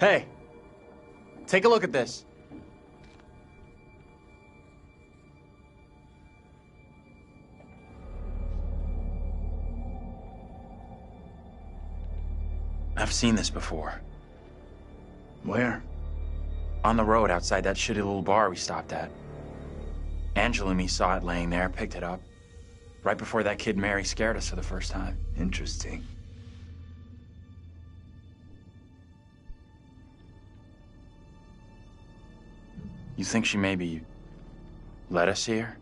Hey, take a look at this. I've seen this before. Where? On the road outside that shitty little bar we stopped at. Angela and me saw it laying there, picked it up. Right before that kid Mary scared us for the first time. Interesting. You think she maybe let us see her?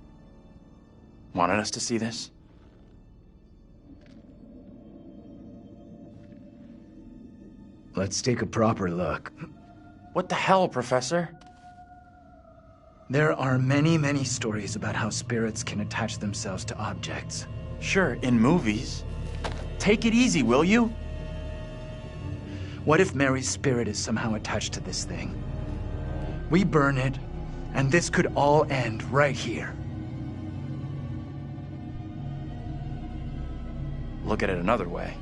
Wanted us to see this? Let's take a proper look. What the hell, Professor? There are many, many stories about how spirits can attach themselves to objects. Sure, in movies. Take it easy, will you? What if Mary's spirit is somehow attached to this thing? We burn it, and this could all end right here. Look at it another way.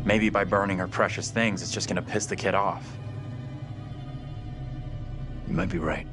Maybe by burning her precious things, it's just gonna piss the kid off. You might be right.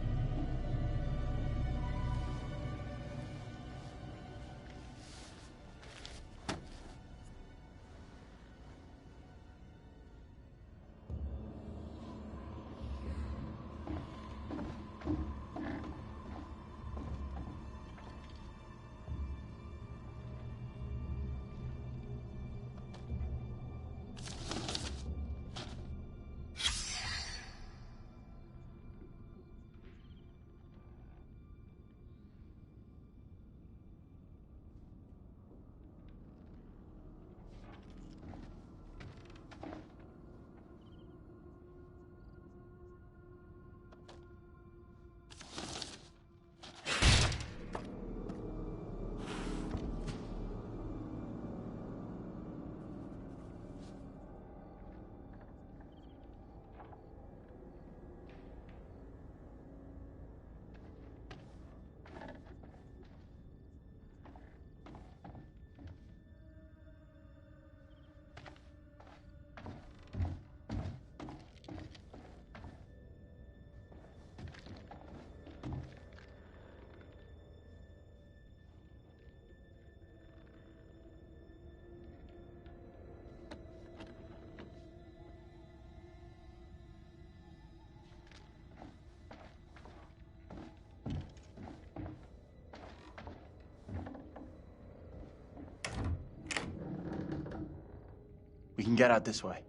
We can get out this way.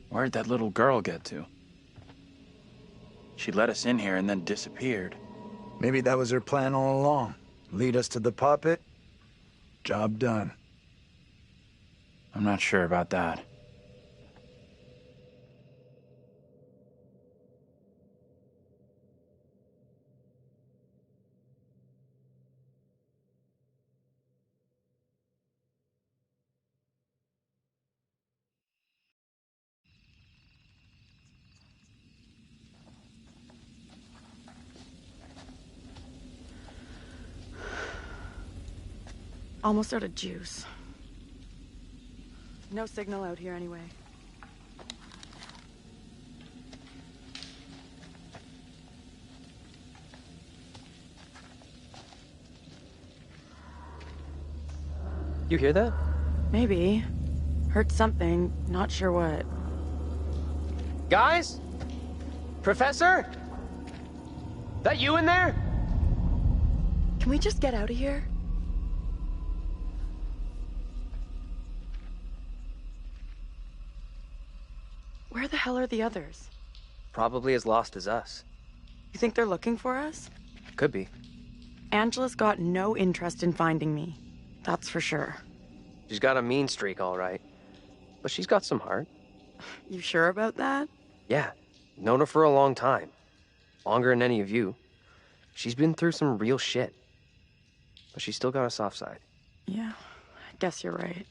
Where'd that little girl get to? She let us in here and then disappeared. Maybe that was her plan all along. Lead us to the puppet. Job done. I'm not sure about that. Almost out of juice. No signal out here anyway. You hear that? Maybe. Heard something, not sure what. Guys? Professor? That you in there? Can we just get out of here? Where the hell are the others? Probably as lost as us. You think they're looking for us? Could be. Angela's got no interest in finding me. That's for sure. She's got a mean streak, all right. But she's got some heart. You sure about that? Yeah. Known her for a long time. Longer than any of you. She's been through some real shit. But she's still got a soft side. Yeah, I guess you're right.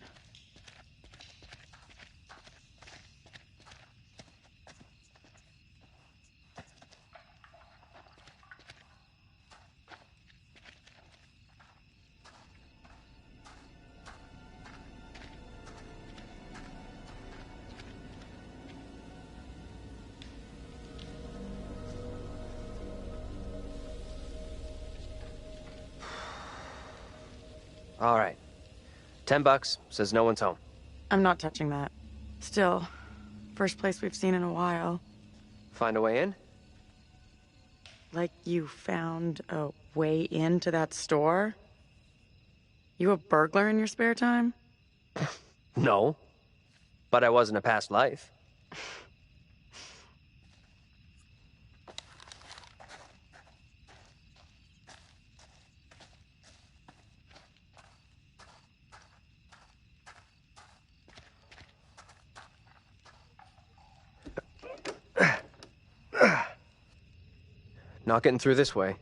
All right. $10, says no one's home. I'm not touching that. Still, first place we've seen in a while. Find a way in? Like you found a way into that store? You a burglar in your spare time? No. But I was in a past life. Not getting through this way.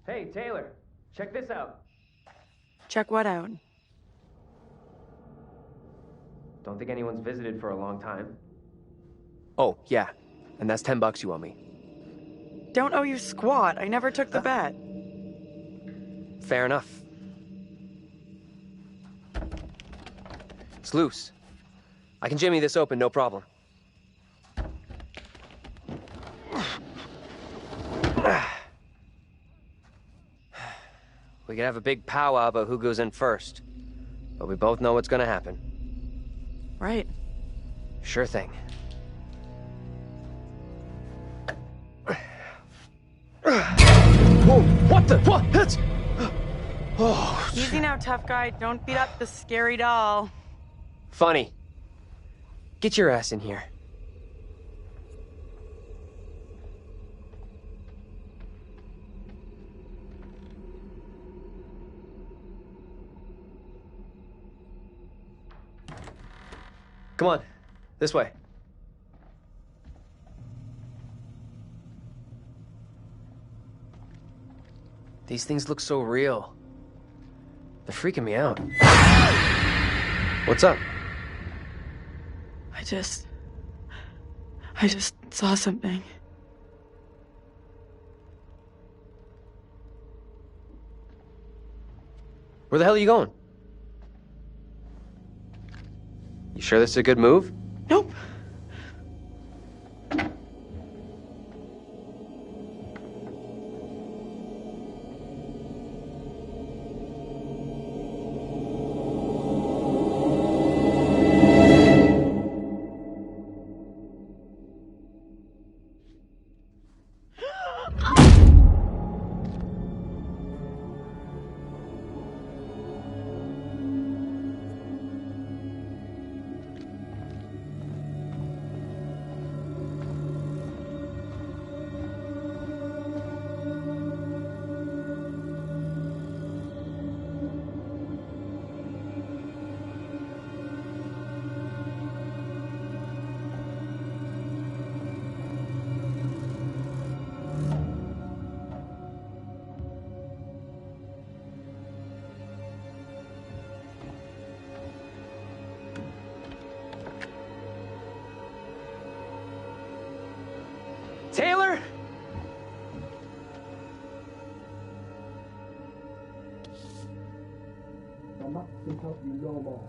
Hey, Taylor, check this out. Check what out? Don't think anyone's visited for a long time. Oh, yeah. And that's $10 you owe me. Don't owe you squat. I never took the bet. Fair enough. It's loose. I can jimmy this open, no problem. We could have a big powwow about who goes in first. But we both know what's gonna happen. Right. Sure thing. Whoa, what the? What? That's... Oh. Easy now, tough guy. Don't beat up the scary doll. Funny. Get your ass in here. Come on, this way. These things look so real. They're freaking me out. What's up? I just saw something. Where the hell are you going? You sure this is a good move? Nope. Taylor? The map can help you no more.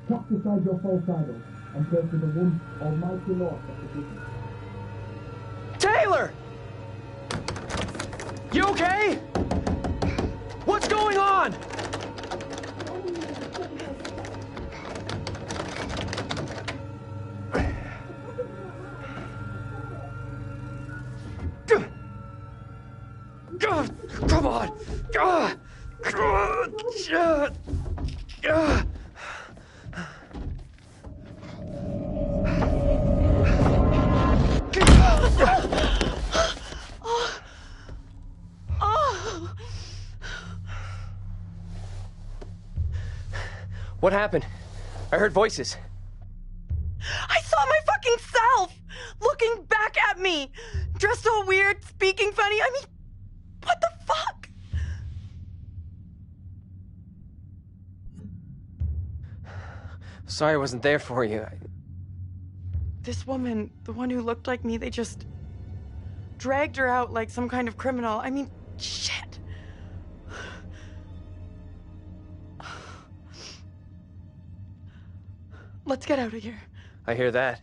Cast aside your false idols and pray to the one almighty Lord that forgives you. Taylor! You okay? What's going on? Come on! What happened? I heard voices. I saw my fucking self looking back at me, dressed all weird, speaking funny. I mean, what the fuck? Sorry I wasn't there for you. This woman, the one who looked like me, they just dragged her out like some kind of criminal. I mean, shit. Let's get out of here. I hear that.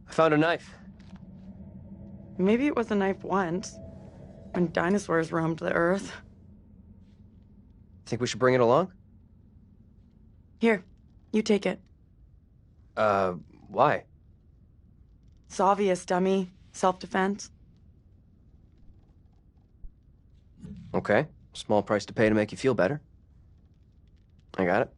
I found a knife. Maybe it was a knife once, when dinosaurs roamed the earth. Think we should bring it along? Here, you take it. Why? It's obvious, dummy. Self-defense. Okay. Small price to pay to make you feel better. I got it.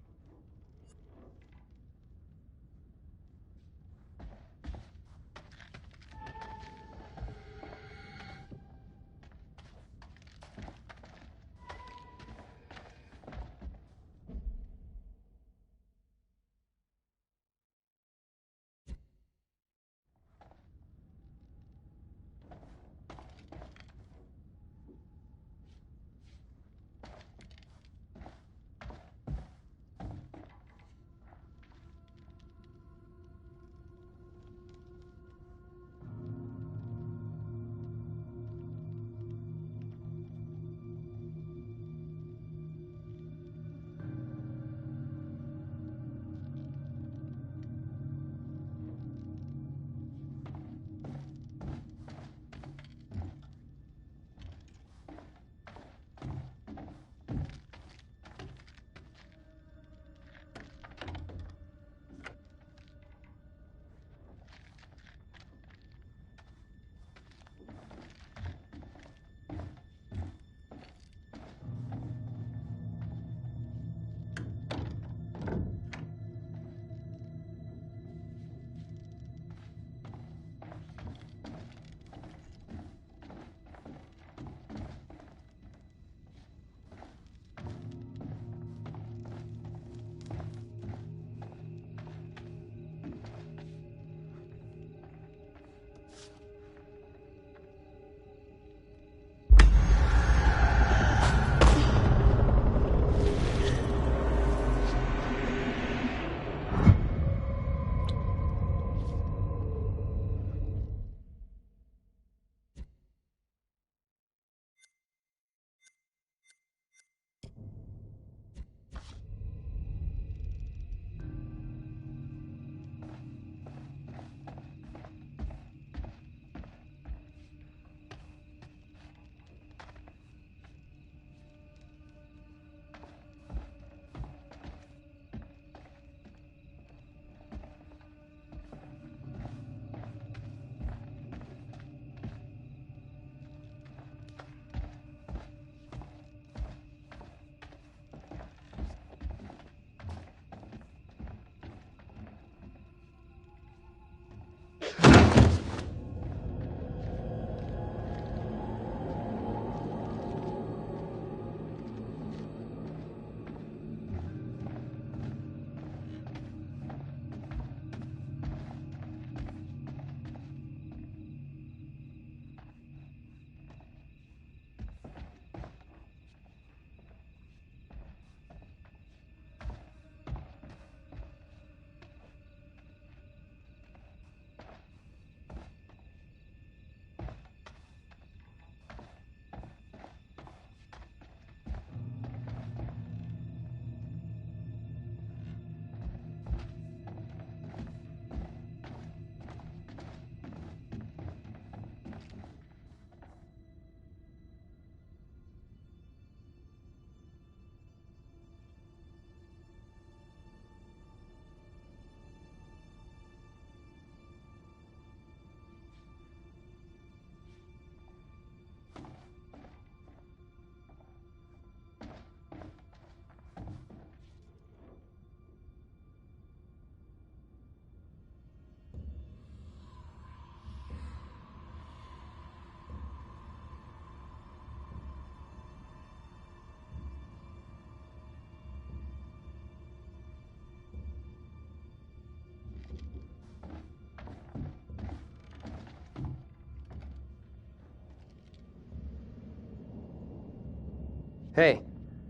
Hey,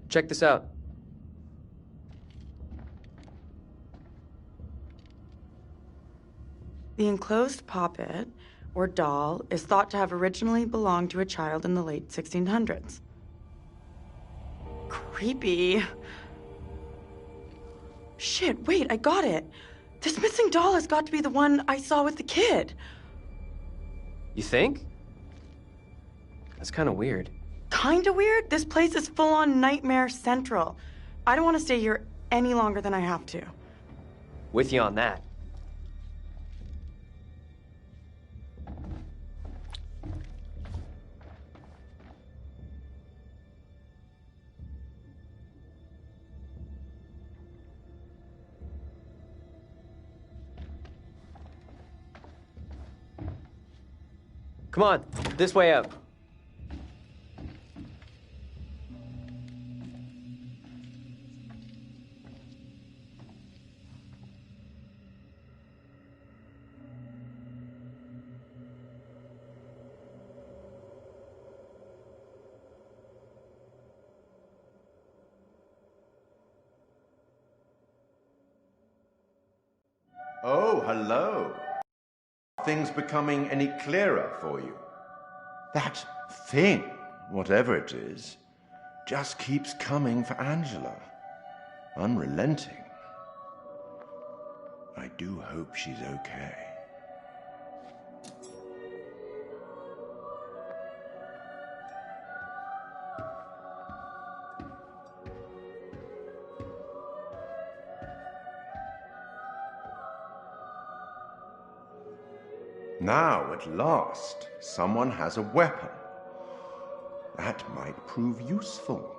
check this out. The enclosed poppet, or doll, is thought to have originally belonged to a child in the late 1600s. Creepy. Shit, wait, I got it. This missing doll has got to be the one I saw with the kid. You think? That's kind of weird. Kinda weird? This place is full-on Nightmare Central. I don't want to stay here any longer than I have to. With you on that. Come on, this way up. Oh, hello. Things becoming any clearer for you? That thing, whatever it is, just keeps coming for Angela. Unrelenting. I do hope she's okay. Now, at last, someone has a weapon. That might prove useful.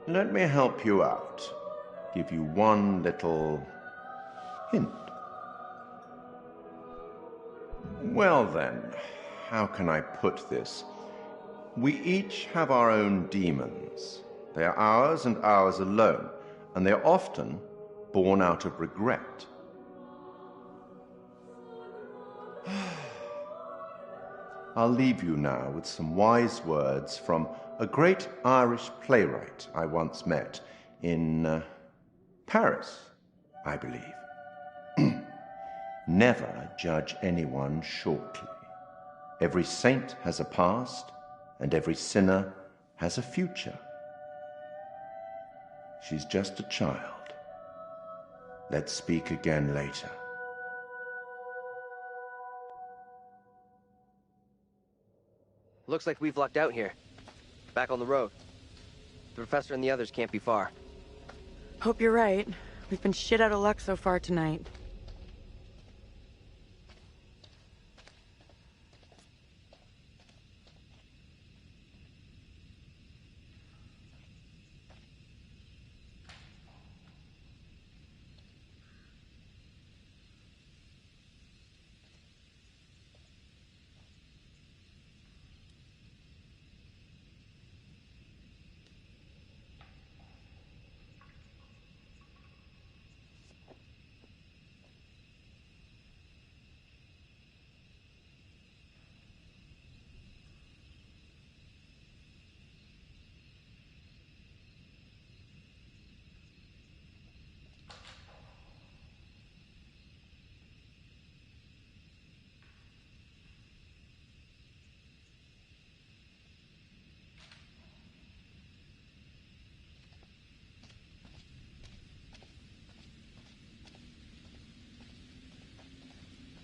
Let me help you out. Give you one little hint. Well then, how can I put this? We each have our own demons. They are ours and ours alone, and they are often born out of regret. I'll leave you now with some wise words from a great Irish playwright I once met in Paris, I believe. Never judge anyone shortly. Every saint has a past, and every sinner has a future. She's just a child. Let's speak again later. Looks like we've lucked out here. Back on the road. The professor and the others can't be far. Hope you're right. We've been shit out of luck so far tonight.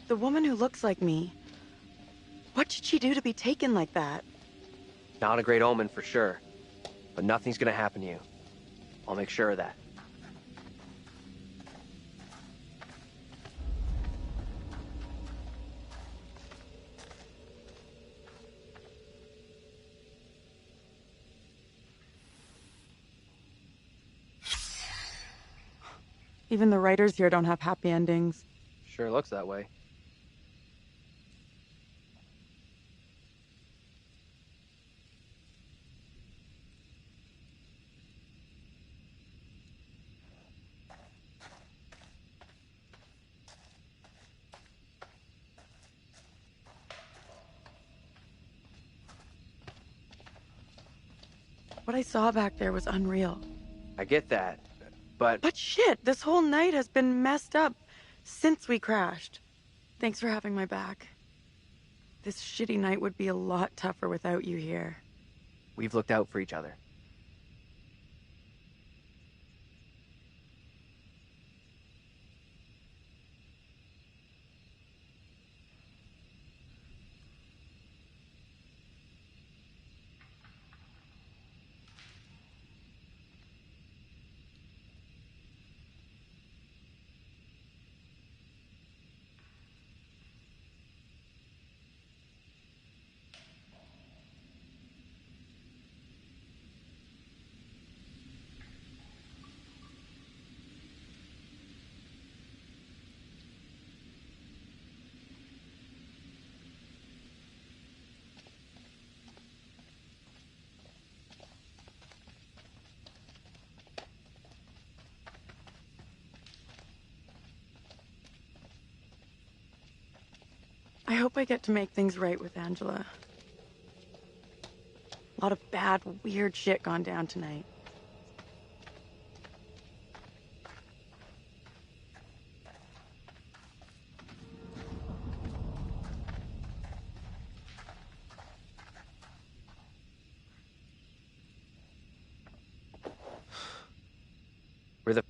The woman who looks like me. What did she do to be taken like that? Not a great omen for sure. But nothing's gonna happen to you. I'll make sure of that. Even the writers here don't have happy endings. Sure looks that way. What I saw back there was unreal. I get that, but... But shit, this whole night has been messed up since we crashed. Thanks for having my back. This shitty night would be a lot tougher without you here. We've looked out for each other. I hope I get to make things right with Angela. A lot of bad, weird shit gone down tonight. We're the...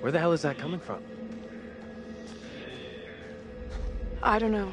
Where the hell is that coming from? I don't know.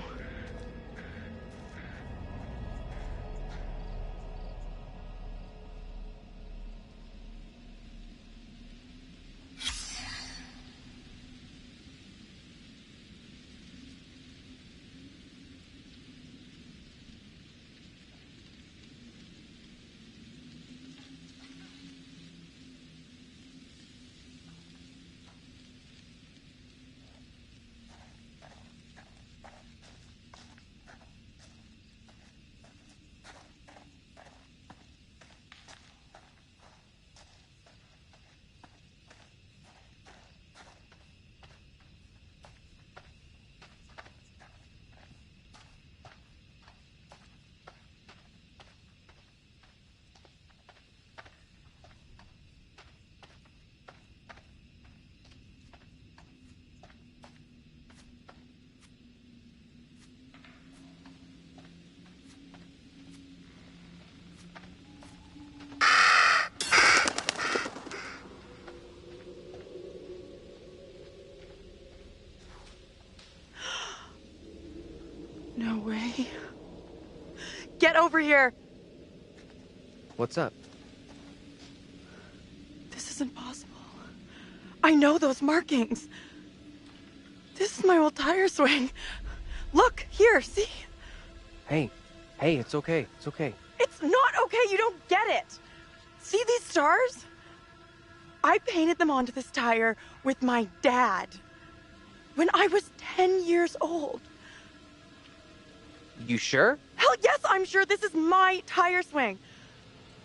No way. Get over here! What's up? This isn't possible. I know those markings. This is my old tire swing. Look, here, see? Hey, it's okay. It's okay. It's not okay, you don't get it. See these stars? I painted them onto this tire with my dad when I was 10 years old. You sure? Hell yes, I'm sure this is my tire swing.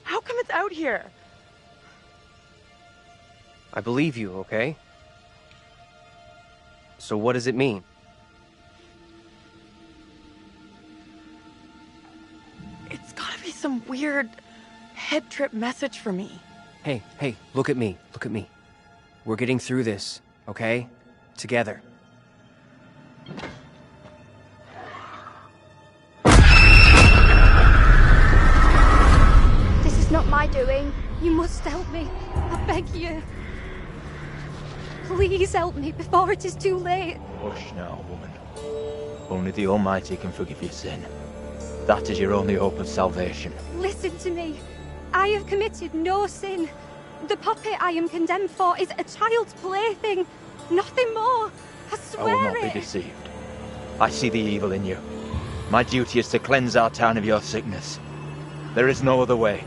How come it's out here? I believe you, okay? So what does it mean? It's gotta be some weird head trip message for me. Hey, look at me. Look at me. We're getting through this, okay? Together. This is not my doing. You must help me. I beg you. Please help me before it is too late. Hush now, woman. Only the Almighty can forgive your sin. That is your only hope of salvation. Listen to me. I have committed no sin. The puppet I am condemned for is a child's plaything. Nothing more. I I swear will not be it. deceived. I see the evil in you. My duty is to cleanse our town of your sickness. There is no other way.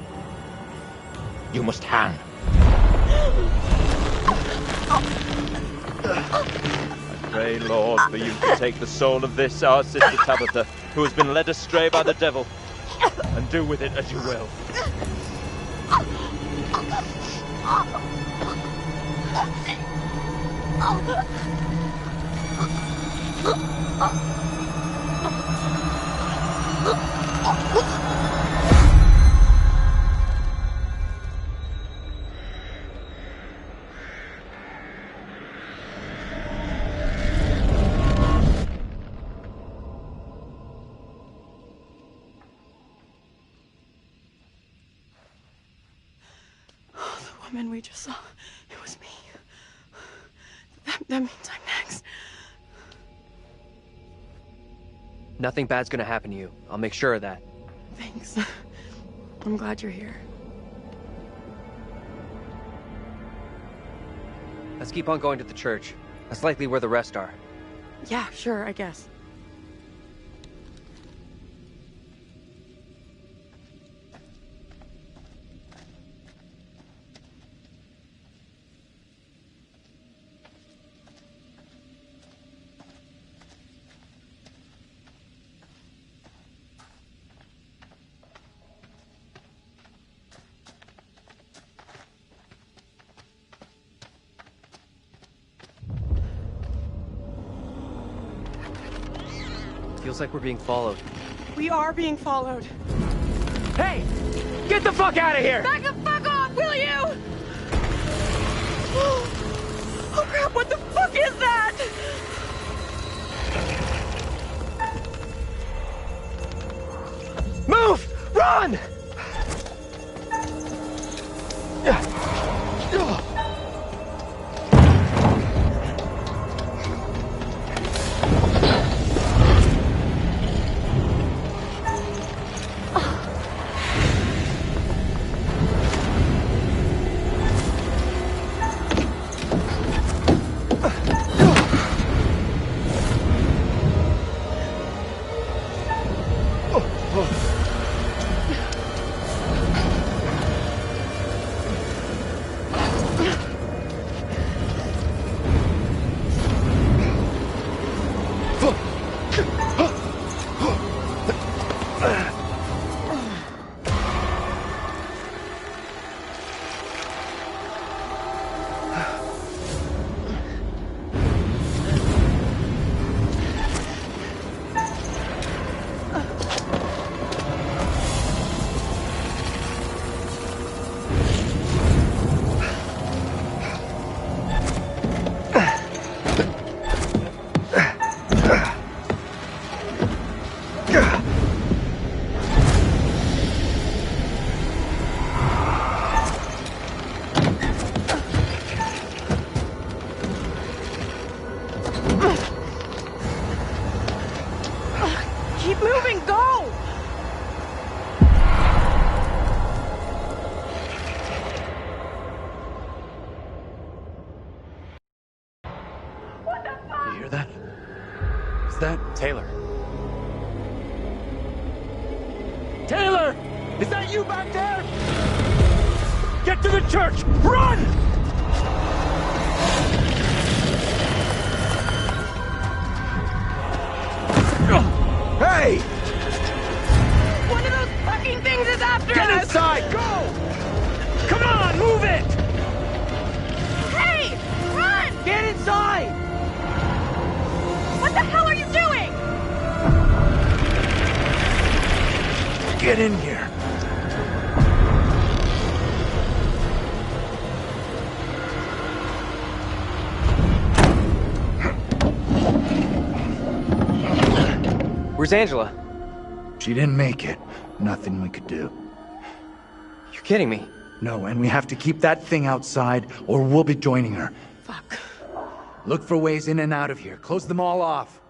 You must hang. I pray, Lord, for you to take the soul of this, our sister Tabitha, who has been led astray by the devil, and do with it as you will. The woman we just saw, it was me. That means I'm next. Nothing bad's gonna happen to you. I'll make sure of that. Thanks. I'm glad you're here. Let's keep on going to the church. That's likely where the rest are. Yeah, sure, I guess. Feels like we're being followed. We are being followed. Hey! Get the fuck out of here! Back the fuck off, will you? Oh crap, what the fuck is that? Move! Run! Keep moving, go! What the fuck? You hear that? Is that Taylor. Taylor? Is that you back there? Get to the church! Run! Hey! One of those fucking things is after Get us! inside! Go! Come on, move it! Hey! Run! Get inside! What the hell are you doing? Get in here. Where's Angela? She didn't make it. Nothing we could do. You're kidding me. No, and we have to keep that thing outside, or we'll be joining her. Fuck. Look for ways in and out of here. Close them all off.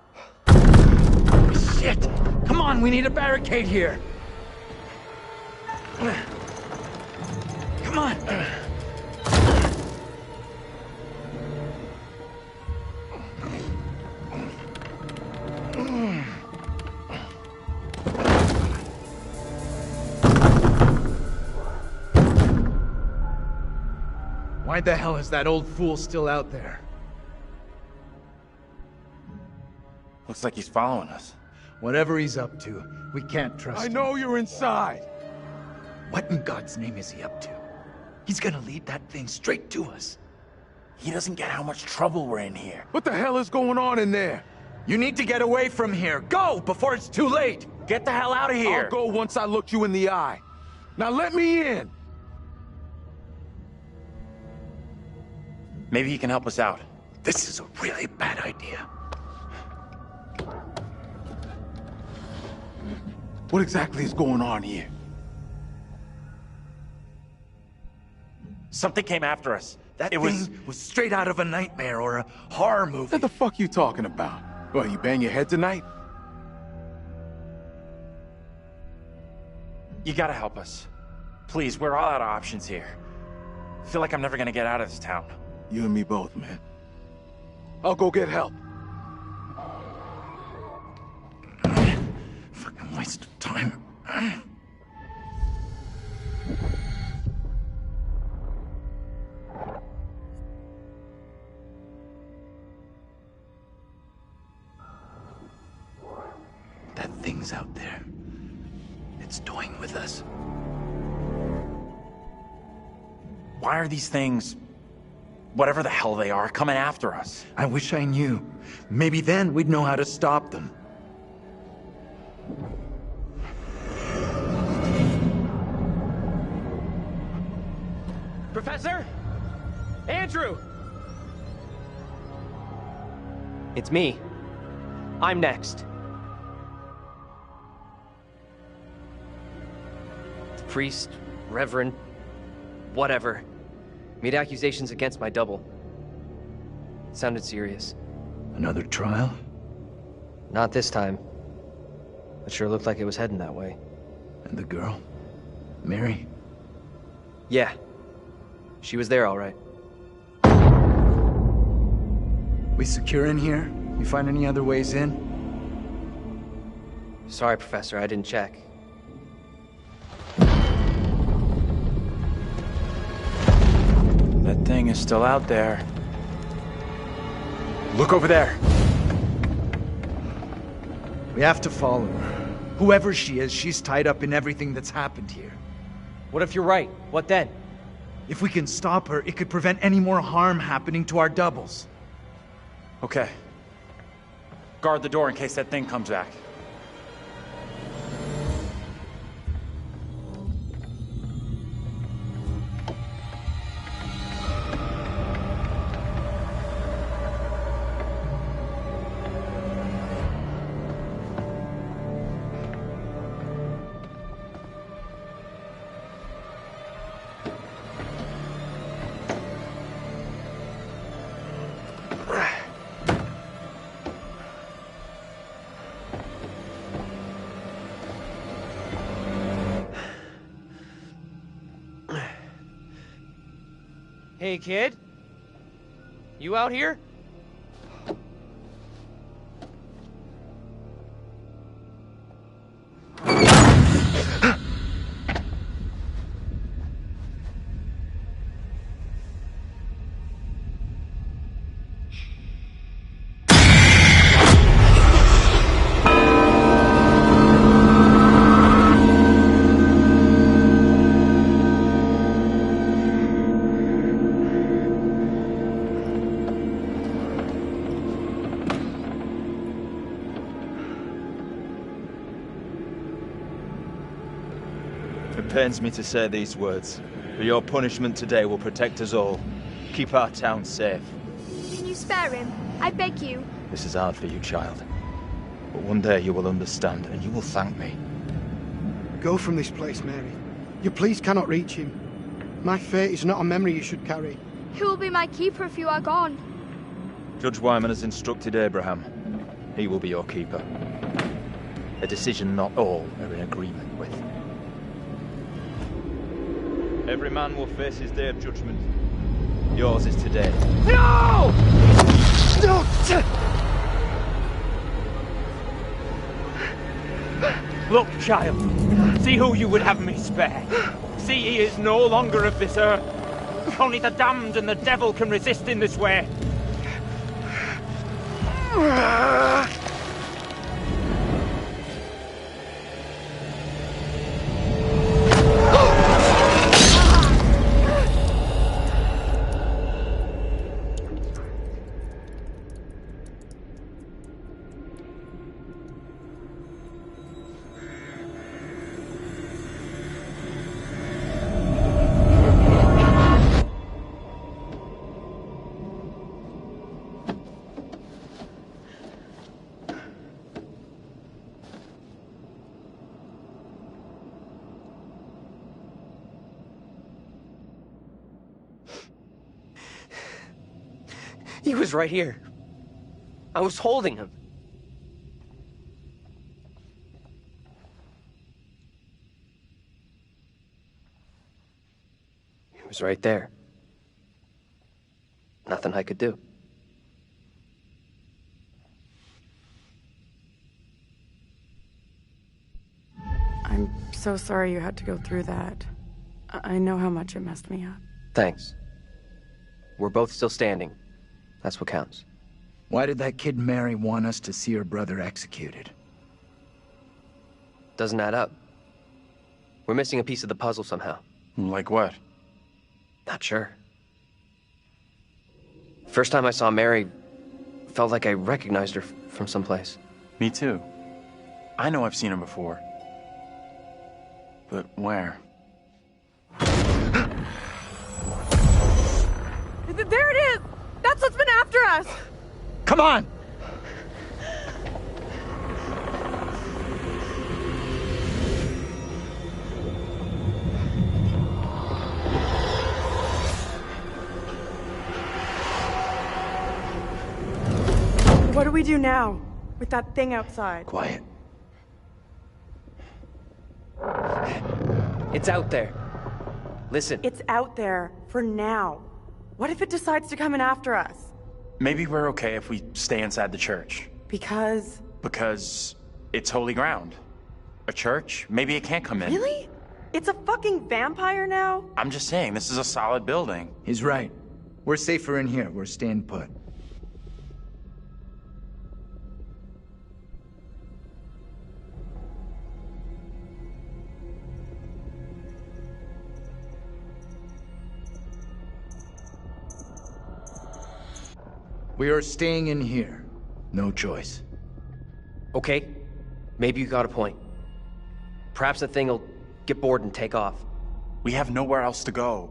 Shit! Come on, we need a barricade here. Come on. Why the hell is that old fool still out there? Looks like he's following us. Whatever he's up to, we can't trust him. I know you're inside. What in God's name is he up to? He's gonna lead that thing straight to us. He doesn't get how much trouble we're in here. What the hell is going on in there? You need to get away from here. Go before it's too late. Get the hell out of here! I'll go once I look you in the eye. Now let me in. Maybe he can help us out. This is a really bad idea. What exactly is going on here? Something came after us. That thing was straight out of a nightmare or a horror movie. What the fuck you talking about? Well, you bang your head tonight? You gotta help us. Please, we're all out of options here. I feel like I'm never gonna get out of this town. You and me both, man. I'll go get help. Fucking waste of time. That thing's out there. It's toying with us. Why are these things, whatever the hell they are, coming after us? I wish I knew. Maybe then we'd know how to stop them. Professor? Andrew! It's me. I'm next. The priest, reverend, whatever, made accusations against my double. It sounded serious. Another trial? Not this time. It sure looked like it was heading that way. And the girl? Mary? Yeah. She was there all right. We secure in here? You find any other ways in? Sorry, Professor, I didn't check. That thing is still out there. Look over there. We have to follow her. Whoever she is, she's tied up in everything that's happened here. What if you're right? What then? If we can stop her, it could prevent any more harm happening to our doubles. Okay. Guard the door in case that thing comes back. Hey, kid? You out here? It pains me to say these words, but your punishment today will protect us all. Keep our town safe. Can you spare him? I beg you. This is hard for you, child. But one day you will understand, and you will thank me. Go from this place, Mary. Your pleas cannot reach him. My fate is not a memory you should carry. Who will be my keeper if you are gone? Judge Wyman has instructed Abraham. He will be your keeper. A decision not all are in agreement with. Every man will face his day of judgment. Yours is today. No! No! Look, child. See who you would have me spare. See he is no longer of this earth. Only the damned and the devil can resist in this way. He was right here. I was holding him. He was right there. Nothing I could do. I'm so sorry you had to go through that. I know how much it messed me up. Thanks. We're both still standing. That's what counts. Why did that kid Mary want us to see her brother executed? Doesn't add up. We're missing a piece of the puzzle somehow. Like what? Not sure. First time I saw Mary, felt like I recognized her from someplace. Me too. I know I've seen her before. But where? There it is! That's what's been after us! Come on! What do we do now with that thing outside? Quiet. It's out there. Listen. It's out there for now. What if it decides to come in after us? Maybe we're okay if we stay inside the church. Because it's holy ground. A church? Maybe it can't come in. Really? It's a fucking vampire now? I'm just saying, this is a solid building. He's right. We're safer in here. We're staying put. We are staying in here. No choice. Okay, maybe you got a point. Perhaps the thing will get bored and take off. We have nowhere else to go.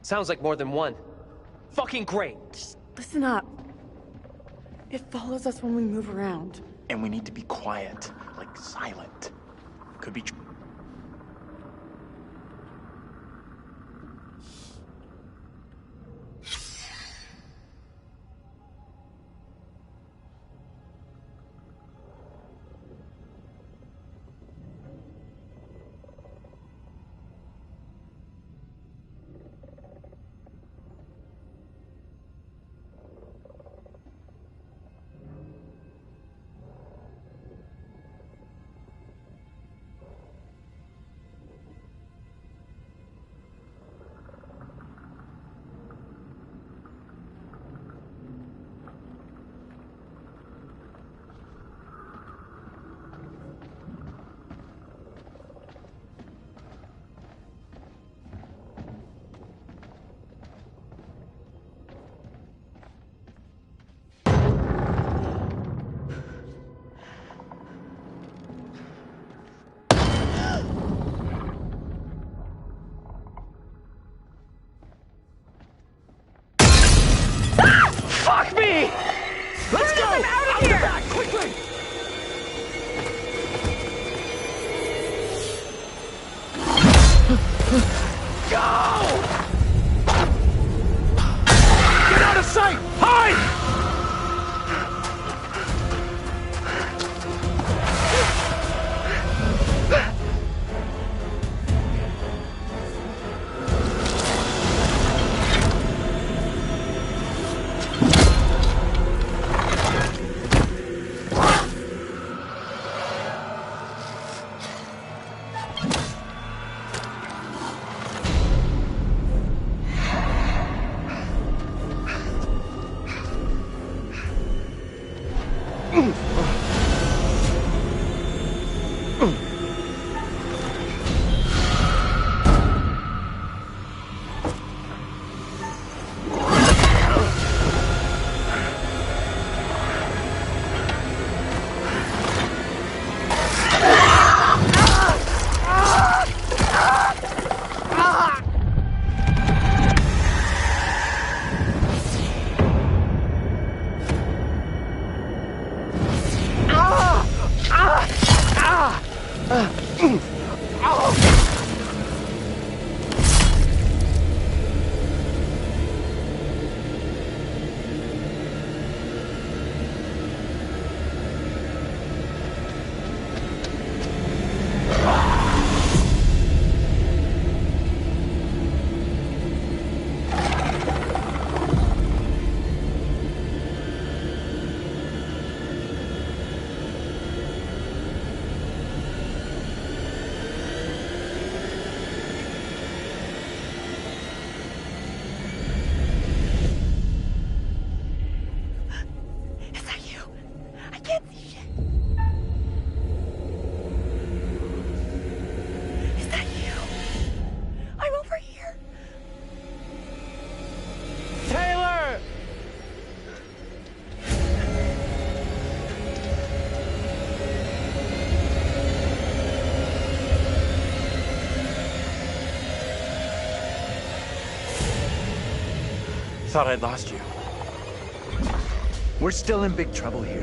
Sounds like more than one. Fucking great. Just listen up. It follows us when we move around. And we need to be quiet, like silent. Could be Fuck me! Let's go! I'm out of Out here! the back, quickly! Go! Get out of sight! Hide! Thought I'd lost you. We're still in big trouble here.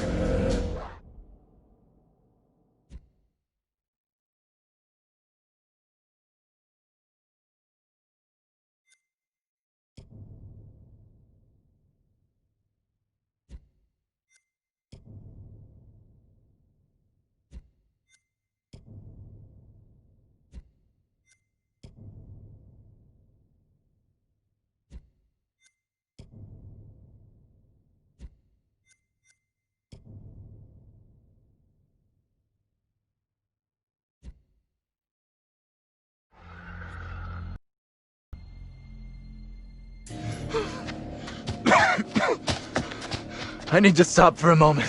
I need to stop for a moment.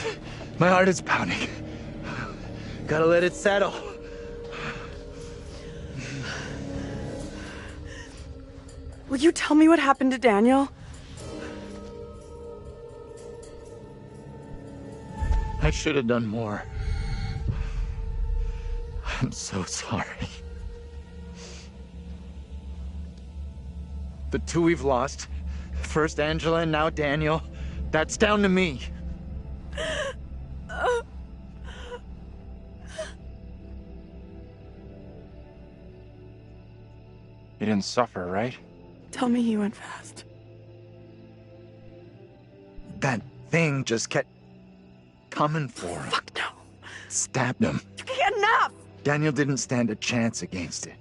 My heart is pounding. Gotta let it settle. Will you tell me what happened to Daniel? I should have done more. I'm so sorry. The two we've lost, first Angela and now Daniel, that's down to me. You didn't suffer, right? Tell me he went fast. That thing just kept coming for him. Fuck no. Stabbed him. Enough! Daniel didn't stand a chance against it.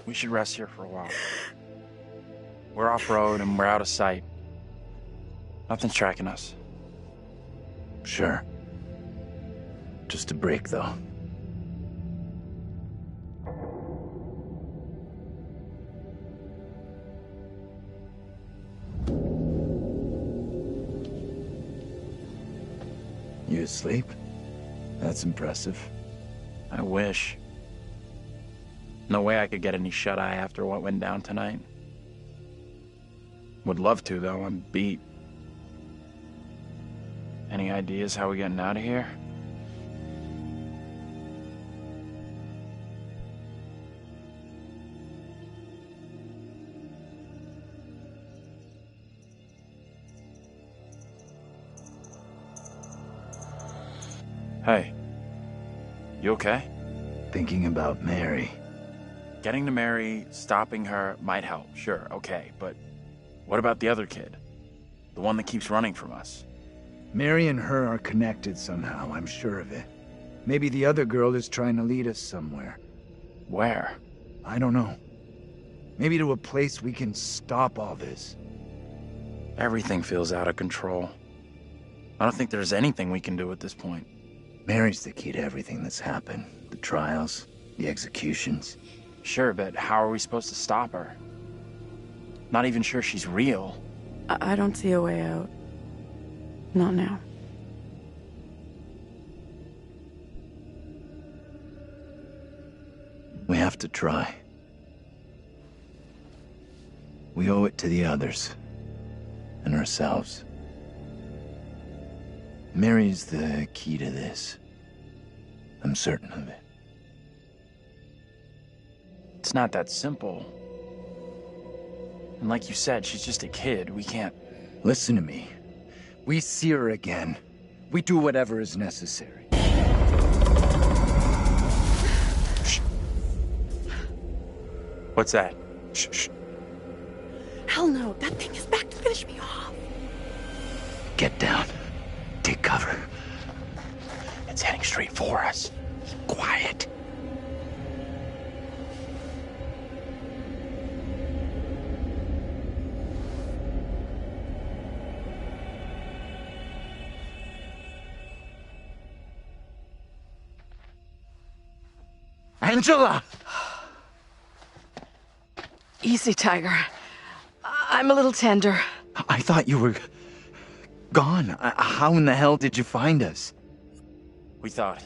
We should rest here for a while. We're off-road and we're out of sight. Nothing's tracking us. Sure. Just a break, though. You asleep? That's impressive. I wish. No way I could get any shut-eye after what went down tonight. Would love to, though. I'm beat. Any ideas how we getting out of here? Hey. You okay? Thinking about Mary. Getting to Mary, stopping her, might help, sure, okay, but what about the other kid? The one that keeps running from us? Mary and her are connected somehow, I'm sure of it. Maybe the other girl is trying to lead us somewhere. Where? I don't know. Maybe to a place we can stop all this. Everything feels out of control. I don't think there's anything we can do at this point. Mary's the key to everything that's happened. The trials, the executions. Sure, but how are we supposed to stop her? Not even sure she's real. I don't see a way out. Not now. We have to try. We owe it to the others. And ourselves. Mary's the key to this. I'm certain of it. It's not that simple. And like you said, she's just a kid. We can't... Listen to me. We see her again. We do whatever is necessary. Shh. What's that? Shh, shh. Hell no, that thing is back to finish me off. Get down. Take cover. It's heading straight for us. Quiet. Angela! Easy, Tiger. I'm a little tender. I thought you were... gone. How in the hell did you find us? We thought...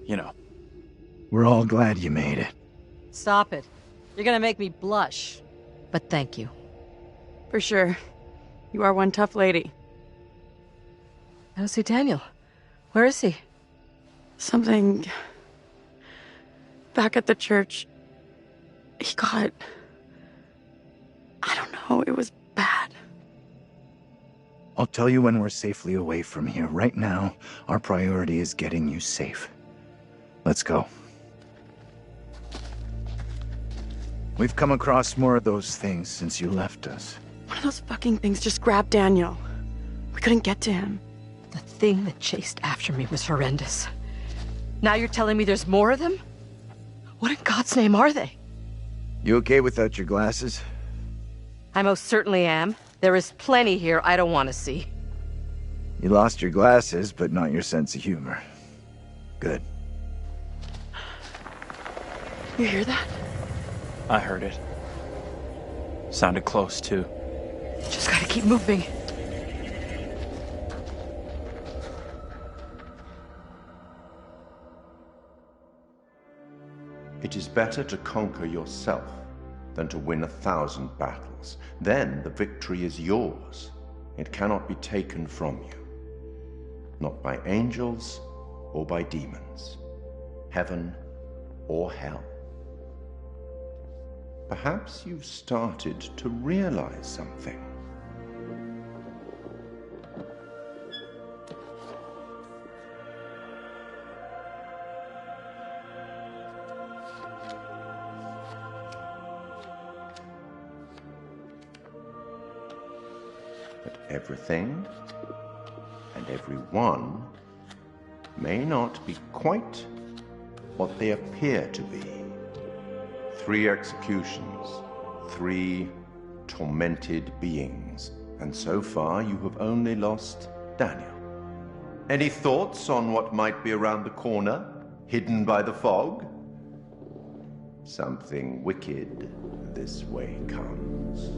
You know. We're all glad you made it. Stop it. You're gonna make me blush. But thank you. For sure. You are one tough lady. I don't see Daniel. Where is he? Something... Back at the church... He got... I don't know, it was bad. I'll tell you when we're safely away from here. Right now, our priority is getting you safe. Let's go. We've come across more of those things since you left us. One of those fucking things just grabbed Daniel. We couldn't get to him. The thing that chased after me was horrendous. Now you're telling me there's more of them? What in God's name are they? You okay without your glasses? I most certainly am. There is plenty here I don't want to see. You lost your glasses, but not your sense of humor. Good. You hear that? I heard it. Sounded close, too. Just gotta keep moving. It is better to conquer yourself than to win 1,000 battles. Then the victory is yours. It cannot be taken from you. Not by angels or by demons. Heaven or hell. Perhaps you've started to realize something. But everything and everyone may not be quite what they appear to be. 3 executions, 3 tormented beings, and so far you have only lost Daniel. Any thoughts on what might be around the corner, hidden by the fog? Something wicked this way comes.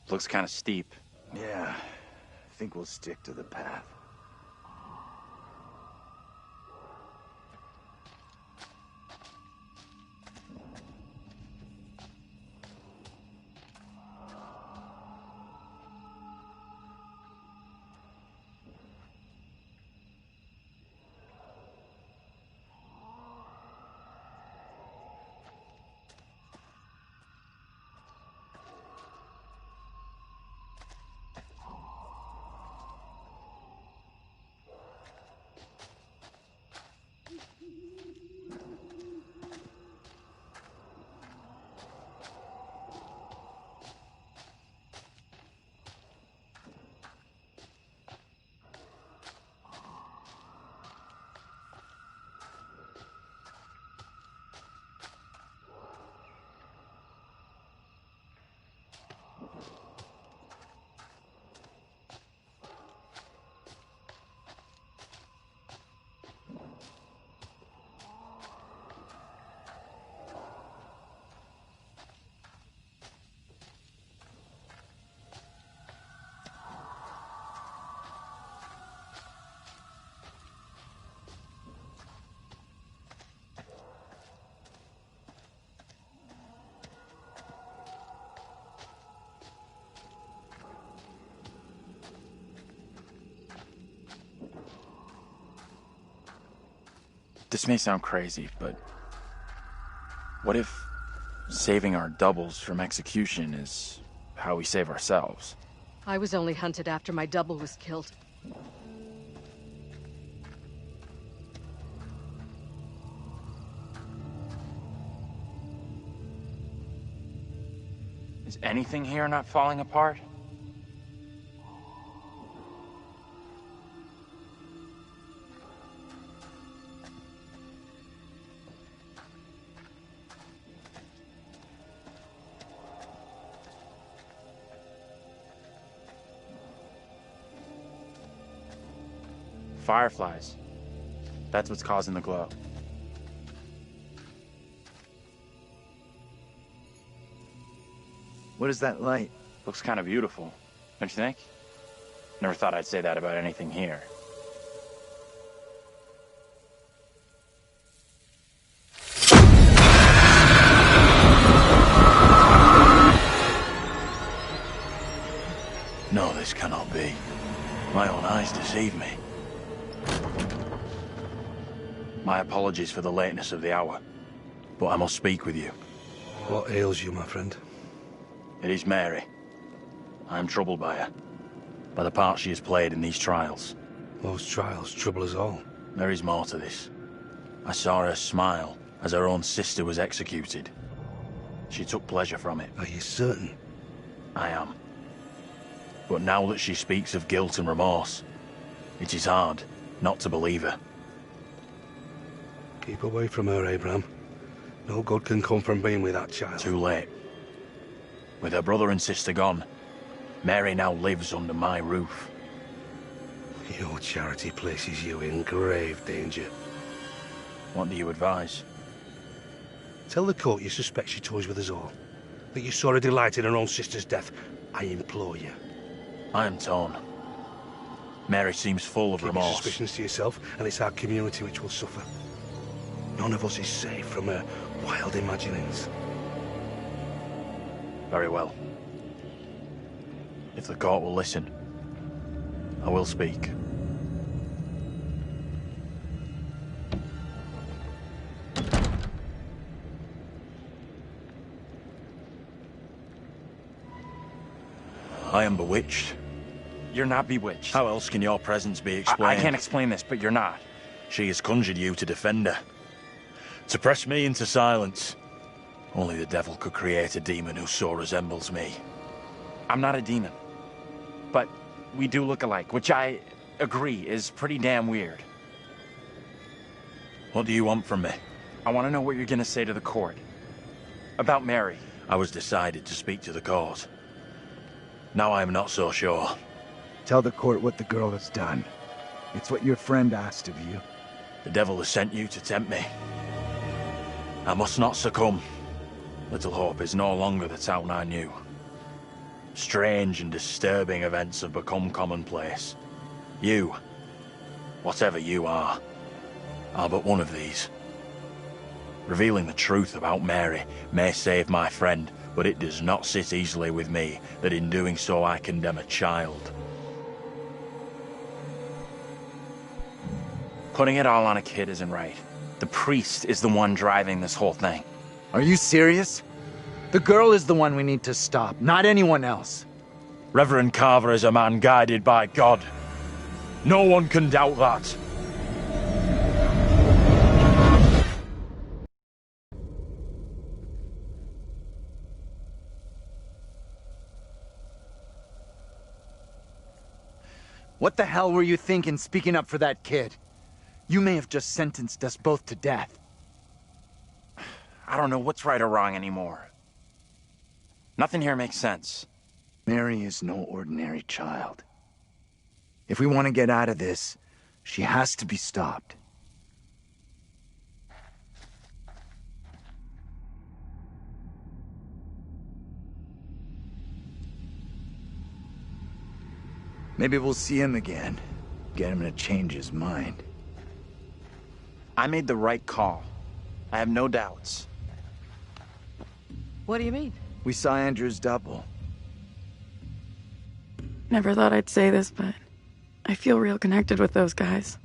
Looks kind of steep. Yeah, I think we'll stick to the path. This may sound crazy, but what if saving our doubles from execution is how we save ourselves? I was only hunted after my double was killed. Is anything here not falling apart? Fireflies. That's what's causing the glow. What is that light? Looks kind of beautiful, don't you think? Never thought I'd say that about anything here. No, this cannot be. My own eyes deceive me. My apologies for the lateness of the hour, but I must speak with you. What ails you, my friend? It is Mary. I am troubled by her, by the part she has played in these trials. Those trials trouble us all. There is more to this. I saw her smile as her own sister was executed. She took pleasure from it. Are you certain? I am. But now that she speaks of guilt and remorse, it is hard not to believe her. Keep away from her, Abraham. No good can come from being with that child. Too late. With her brother and sister gone, Mary now lives under my roof. Your charity places you in grave danger. What do you advise? Tell the court you suspect she toys with us all. That you saw her delight in her own sister's death. I implore you. I am torn. Mary seems full of remorse. Keep your suspicions to yourself, and it's our community which will suffer. None of us is safe from her wild imaginings. Very well. If the court will listen, I will speak. I am bewitched. You're not bewitched. How else can your presence be explained? I can't explain this, but you're not. She has conjured you to defend her. To press me into silence. Only the devil could create a demon who so resembles me. I'm not a demon. But we do look alike, which I agree is pretty damn weird. What do you want from me? I want to know what you're going to say to the court. About Mary. I was decided to speak to the court. Now I am not so sure. Tell the court what the girl has done. It's what your friend asked of you. The devil has sent you to tempt me. I must not succumb. Little Hope is no longer the town I knew. Strange and disturbing events have become commonplace. You, whatever you are but one of these. Revealing the truth about Mary may save my friend, but it does not sit easily with me that in doing so I condemn a child. Putting it all on a kid isn't right. The priest is the one driving this whole thing. Are you serious? The girl is the one we need to stop, not anyone else. Reverend Carver is a man guided by God. No one can doubt that. What the hell were you thinking speaking up for that kid? You may have just sentenced us both to death. I don't know what's right or wrong anymore. Nothing here makes sense. Mary is no ordinary child. If we want to get out of this, she has to be stopped. Maybe we'll see him again. Get him to change his mind. I made the right call. I have no doubts. What do you mean? We saw Andrew's double. Never thought I'd say this, but I feel real connected with those guys.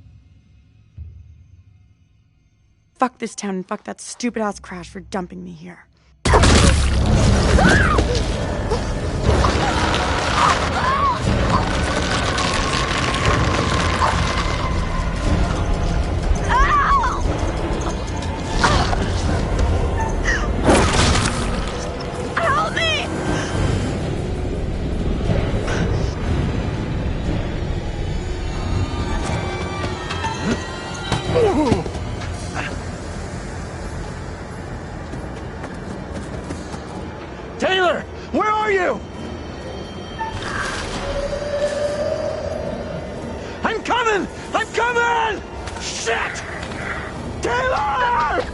Fuck this town and fuck that stupid-ass crash for dumping me here. Taylor! Where are you? I'm coming! I'm coming! Shit! Taylor!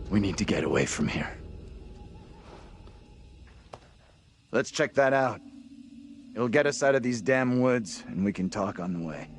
We need to get away from here. Let's check that out. It'll get us out of these damn woods, and we can talk on the way.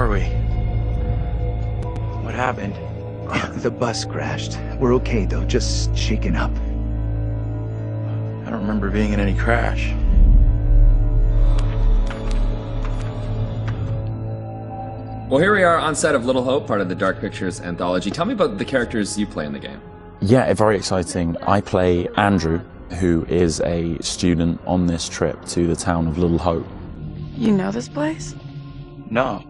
are we? What happened? The bus crashed. We're okay, though. Just shaken up. I don't remember being in any crash. Well, here we are on set of Little Hope, part of the Dark Pictures anthology. Tell me about the characters you play in the game. Yeah, very exciting. I play Andrew, who is a student on this trip to the town of Little Hope. You know this place? No.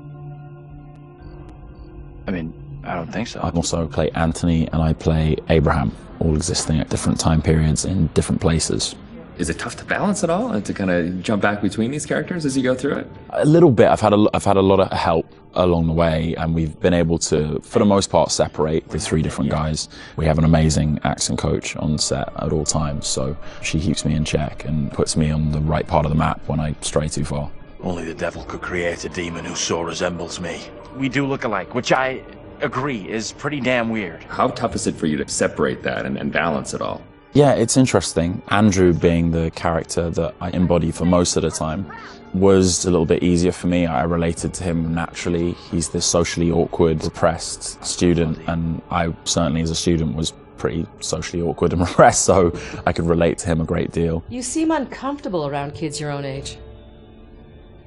I mean, I don't think so. I also play Anthony and I play Abraham, all existing at different time periods in different places. Is it tough to balance at all, and to kind of jump back between these characters as you go through it? A little bit. I've had a lot of help along the way, and we've been able to, for the most part, separate the three different guys. We have an amazing accent coach on set at all times, so she keeps me in check and puts me on the right part of the map when I stray too far. Only the devil could create a demon who so resembles me. We do look alike, which I agree is pretty damn weird. How tough is it for you to separate that and balance it all? Yeah, it's interesting. Andrew, being the character that I embody for most of the time, was a little bit easier for me. I related to him naturally. He's this socially awkward, repressed student, and I certainly as a student was pretty socially awkward and repressed, so I could relate to him a great deal. You seem uncomfortable around kids your own age.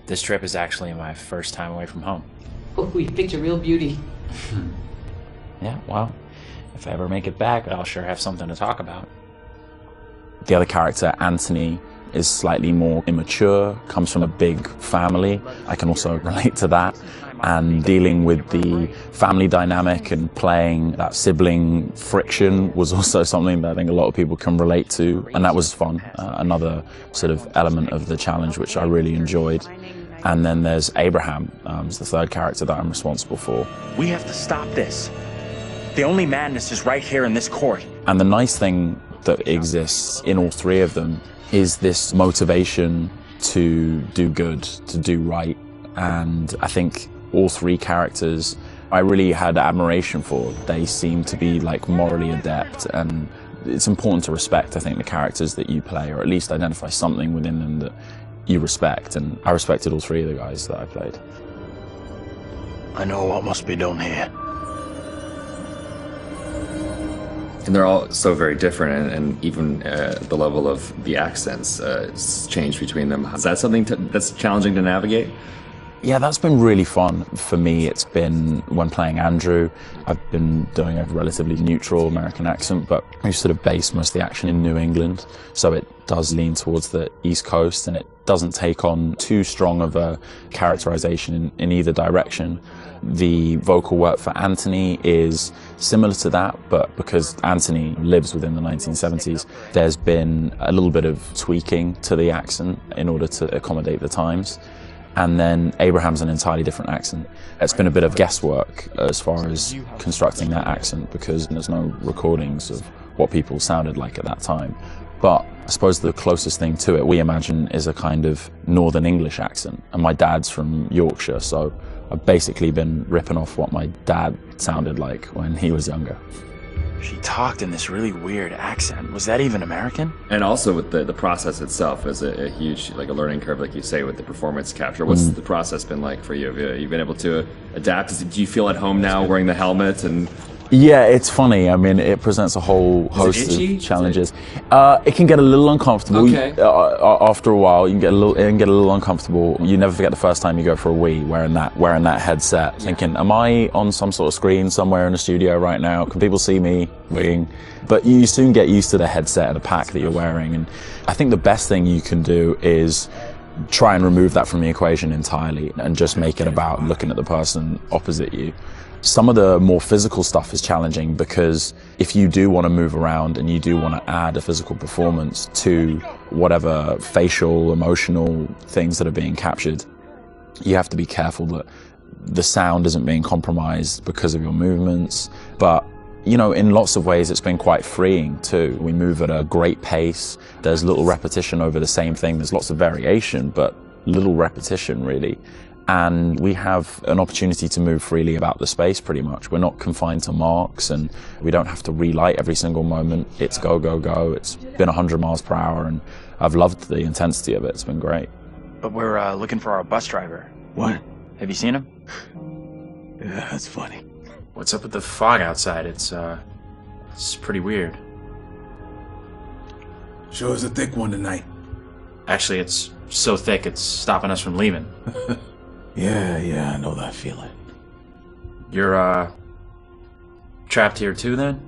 This trip is actually my first time away from home. Oh, you picked a real beauty. Yeah, well, if I ever make it back, I'll sure have something to talk about. The other character, Anthony, is slightly more immature, comes from a big family. I can also relate to that. And dealing with the family dynamic and playing that sibling friction was also something that I think a lot of people can relate to. And that was fun. Another sort of element of the challenge, which I really enjoyed. And then there's Abraham, is the third character that I'm responsible for. We have to stop this. The only madness is right here in this court. And the nice thing that exists in all three of them is this motivation to do good, to do right. And I think all three characters I really had admiration for. They seem to be like morally adept, and it's important to respect, I think, the characters that you play, or at least identify something within them that you respect. And I respected all three of the guys that I played. I know what must be done here. And they're all so very different, and even the level of the accents change between them. Is that something that's challenging to navigate? Yeah, that's been really fun. For me, it's been when playing Andrew, I've been doing a relatively neutral American accent, but we sort of base most of the action in New England, so it does lean towards the East Coast, and it doesn't take on too strong of a characterization in either direction. The vocal work for Anthony is similar to that, but because Anthony lives within the 1970s, there's been a little bit of tweaking to the accent in order to accommodate the times. And then Abraham's an entirely different accent. It's been a bit of guesswork as far as constructing that accent, because there's no recordings of what people sounded like at that time. But I suppose the closest thing to it, we imagine, is a kind of Northern English accent. And my dad's from Yorkshire, so I've basically been ripping off what my dad sounded like when he was younger. She talked in this really weird accent. Was that even American? And also with the process itself is a huge, like a learning curve, like you say, with the performance capture. What's the process been like for you? Have you been able to adapt? Do you feel at home now wearing the helmet? And yeah, it's funny. I mean, it presents a whole host of challenges. It can get a little uncomfortable. Okay. After a while, it can get a little uncomfortable. You never forget the first time you go for a wee wearing that headset, thinking, am I on some sort of screen somewhere in a studio right now? Can people see me weeing? But you soon get used to the headset and the pack that you're wearing. And I think the best thing you can do is try and remove that from the equation entirely and just make it about looking at the person opposite you. Some of the more physical stuff is challenging, because if you do want to move around and you do want to add a physical performance to whatever facial, emotional things that are being captured, you have to be careful that the sound isn't being compromised because of your movements. But, you know, in lots of ways it's been quite freeing too. We move at a great pace. There's little repetition over the same thing. There's lots of variation, but little repetition really. And we have an opportunity to move freely about the space pretty much. We're not confined to marks, and we don't have to relight every single moment. It's go, go, go. It's been 100 miles per hour, and I've loved the intensity of it. It's been great. But we're looking for our bus driver. What? Have you seen him? Yeah, that's funny. What's up with the fog outside? It's pretty weird. Sure is a thick one tonight. Actually, it's so thick it's stopping us from leaving. Yeah, I know that feeling. You're, trapped here too, then?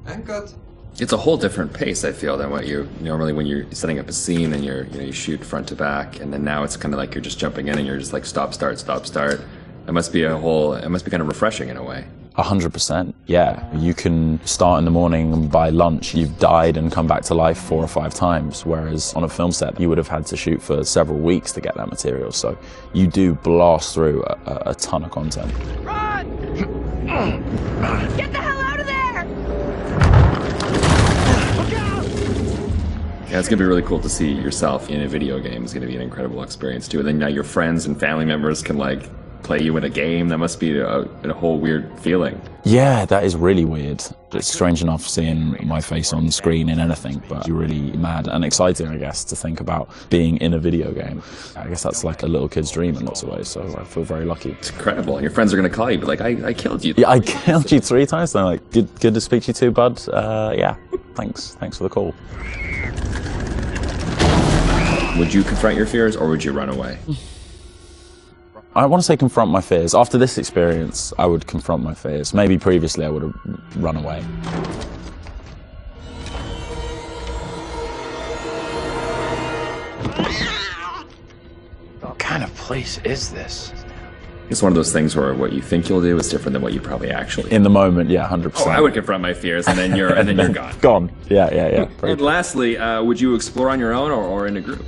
And cut. It's a whole different pace, I feel, than what you normally when you're setting up a scene and you shoot front to back, and then now it's kind of like you're just jumping in and you're just like stop, start, stop, start. It must be kind of refreshing in a way. 100%, yeah. You can start in the morning and by lunch you've died and come back to life 4 or 5 times, whereas on a film set you would have had to shoot for several weeks to get that material, so you do blast through a ton of content. Run! Get the hell out of there! Look out! Yeah, it's gonna be really cool to see yourself in a video game. It's gonna be an incredible experience too. And then now your friends and family members can like play you in a game. That must be a whole weird feeling. Yeah, that is really weird. It's strange enough seeing my face on screen in anything, but you're really mad and exciting, I guess, to think about being in a video game. I guess that's like a little kid's dream in lots of ways, so I feel very lucky. It's incredible. And your friends are going to call you, but like, I killed you. Yeah, I killed you 3 times. They're like, good to speak to you too, bud. Yeah, thanks for the call. Would you confront your fears or would you run away? I want to say confront my fears. After this experience, I would confront my fears. Maybe previously I would have run away. What kind of place is this? It's one of those things where what you think you'll do is different than what you probably actually do. In the moment, yeah, 100%. Oh, I would confront my fears and then you're gone. Gone. Yeah. And lastly, would you explore on your own or in a group?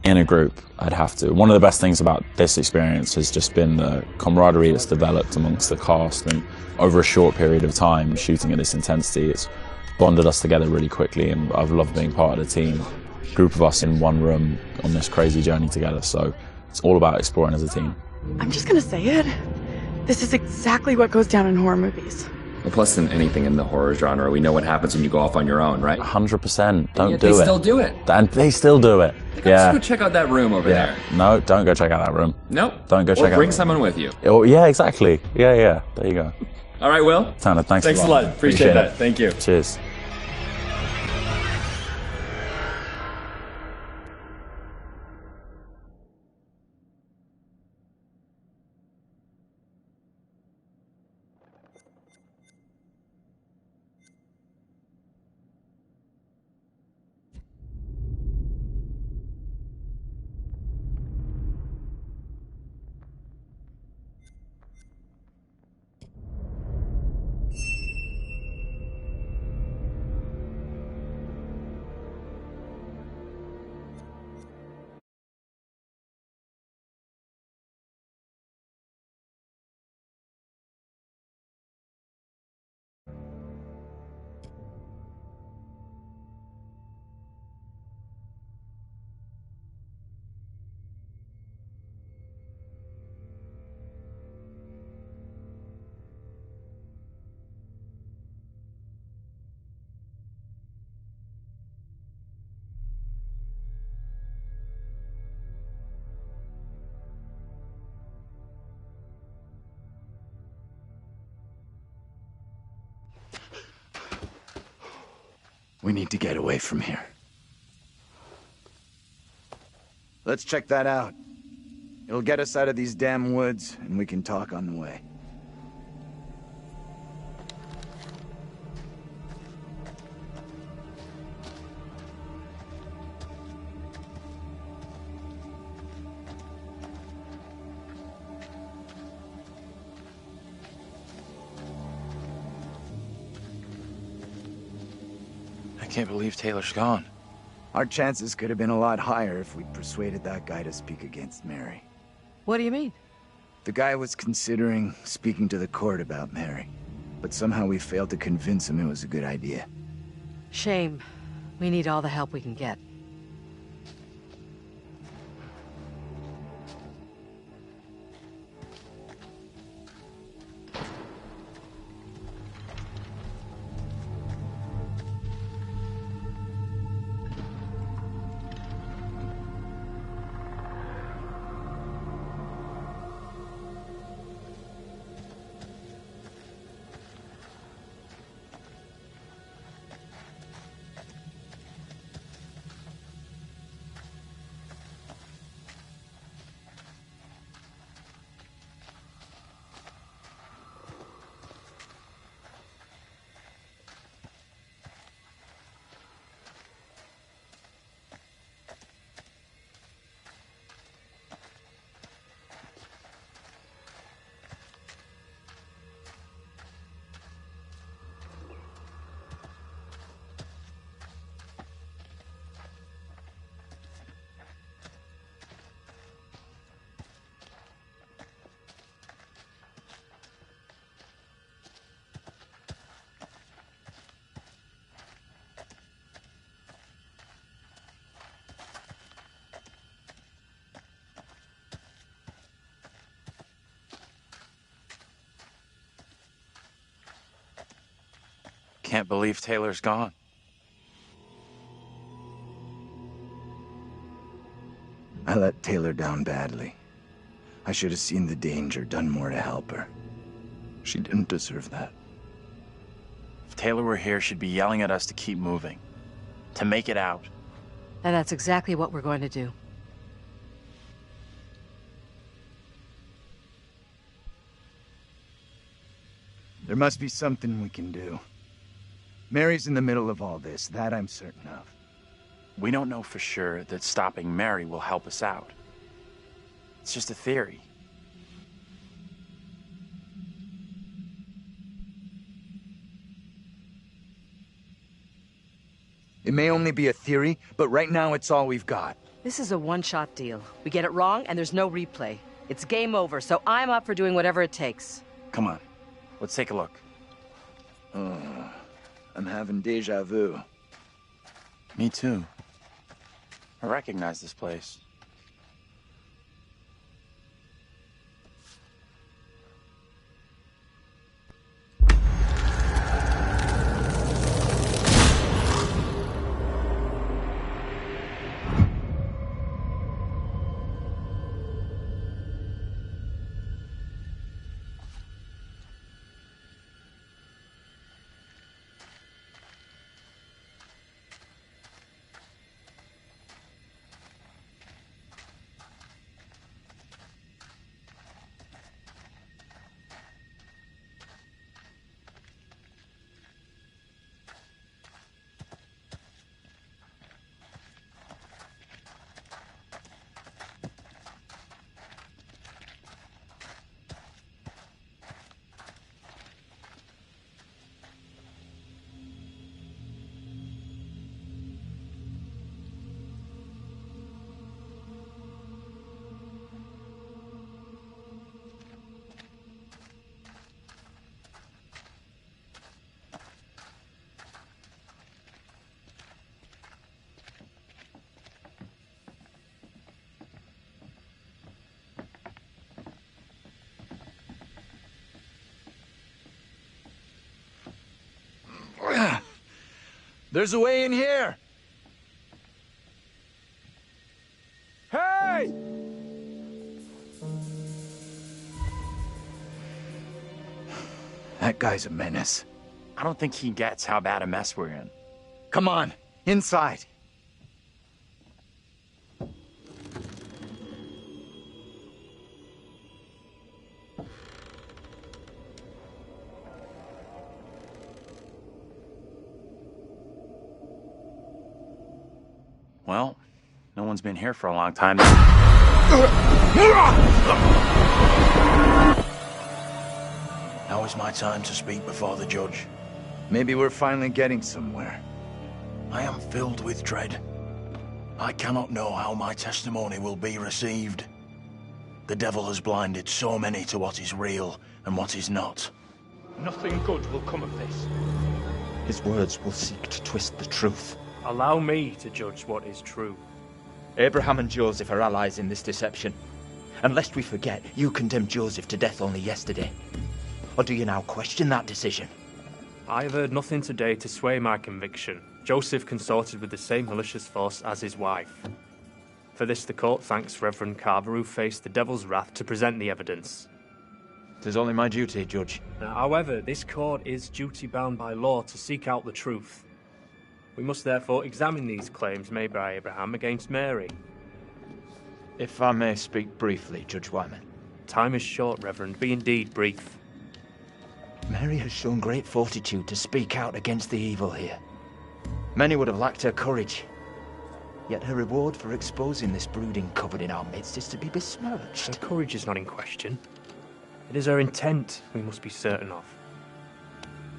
In a group, I'd have to. One of the best things about this experience has just been the camaraderie that's developed amongst the cast, and over a short period of time shooting at this intensity, it's bonded us together really quickly, and I've loved being part of the team. A group of us in one room on this crazy journey together, so it's all about exploring as a team. I'm just gonna say it. This is exactly what goes down in horror movies. Well, plus than anything in the horror genre, we know what happens when you go off on your own, right? 100%. Don't do it. They still do it. And they still do it. Let's go check out that room over there. No, don't go check out that room. Nope. Don't go check out. Or bring someone with you. Oh, yeah, exactly. Yeah. There you go. All right, Will. Tanner, thanks a lot. Appreciate that. Thank you. Cheers. We need to get away from here. Let's check that out. It'll get us out of these damn woods, and we can talk on the way. I can't believe Taylor's gone. Our chances could have been a lot higher if we'd persuaded that guy to speak against Mary. What do you mean? The guy was considering speaking to the court about Mary, but somehow we failed to convince him it was a good idea. Shame. We need all the help we can get. can't believe Taylor's gone. I let Taylor down badly. I should have seen the danger, done more to help her. She didn't deserve that. If Taylor were here, she'd be yelling at us to keep moving. To make it out. And that's exactly what we're going to do. There must be something we can do. Mary's in the middle of all this, that I'm certain of. We don't know for sure that stopping Mary will help us out. It's just a theory. It may only be a theory, but right now it's all we've got. This is a one-shot deal. We get it wrong, and there's no replay. It's game over, so I'm up for doing whatever it takes. Come on, let's take a look. I'm having déjà vu. Me too. I recognize this place. There's a way in here! Hey! That guy's a menace. I don't think he gets how bad a mess we're in. Come on, inside. Well, no one's been here for a long time. Now is my time to speak before the judge. Maybe we're finally getting somewhere. I am filled with dread. I cannot know how my testimony will be received. The devil has blinded so many to what is real and what is not. Nothing good will come of this. His words will seek to twist the truth. Allow me to judge what is true. Abraham and Joseph are allies in this deception. And lest we forget, you condemned Joseph to death only yesterday. Or do you now question that decision? I have heard nothing today to sway my conviction. Joseph consorted with the same malicious force as his wife. For this the court thanks Reverend Carver, who faced the devil's wrath to present the evidence. 'Tis only my duty, Judge. However, this court is duty-bound by law to seek out the truth. We must therefore examine these claims made by Abraham against Mary. If I may speak briefly, Judge Wyman. Time is short, Reverend. Be indeed brief. Mary has shown great fortitude to speak out against the evil here. Many would have lacked her courage. Yet her reward for exposing this brooding covered in our midst is to be besmirched. Her courage is not in question. It is her intent we must be certain of.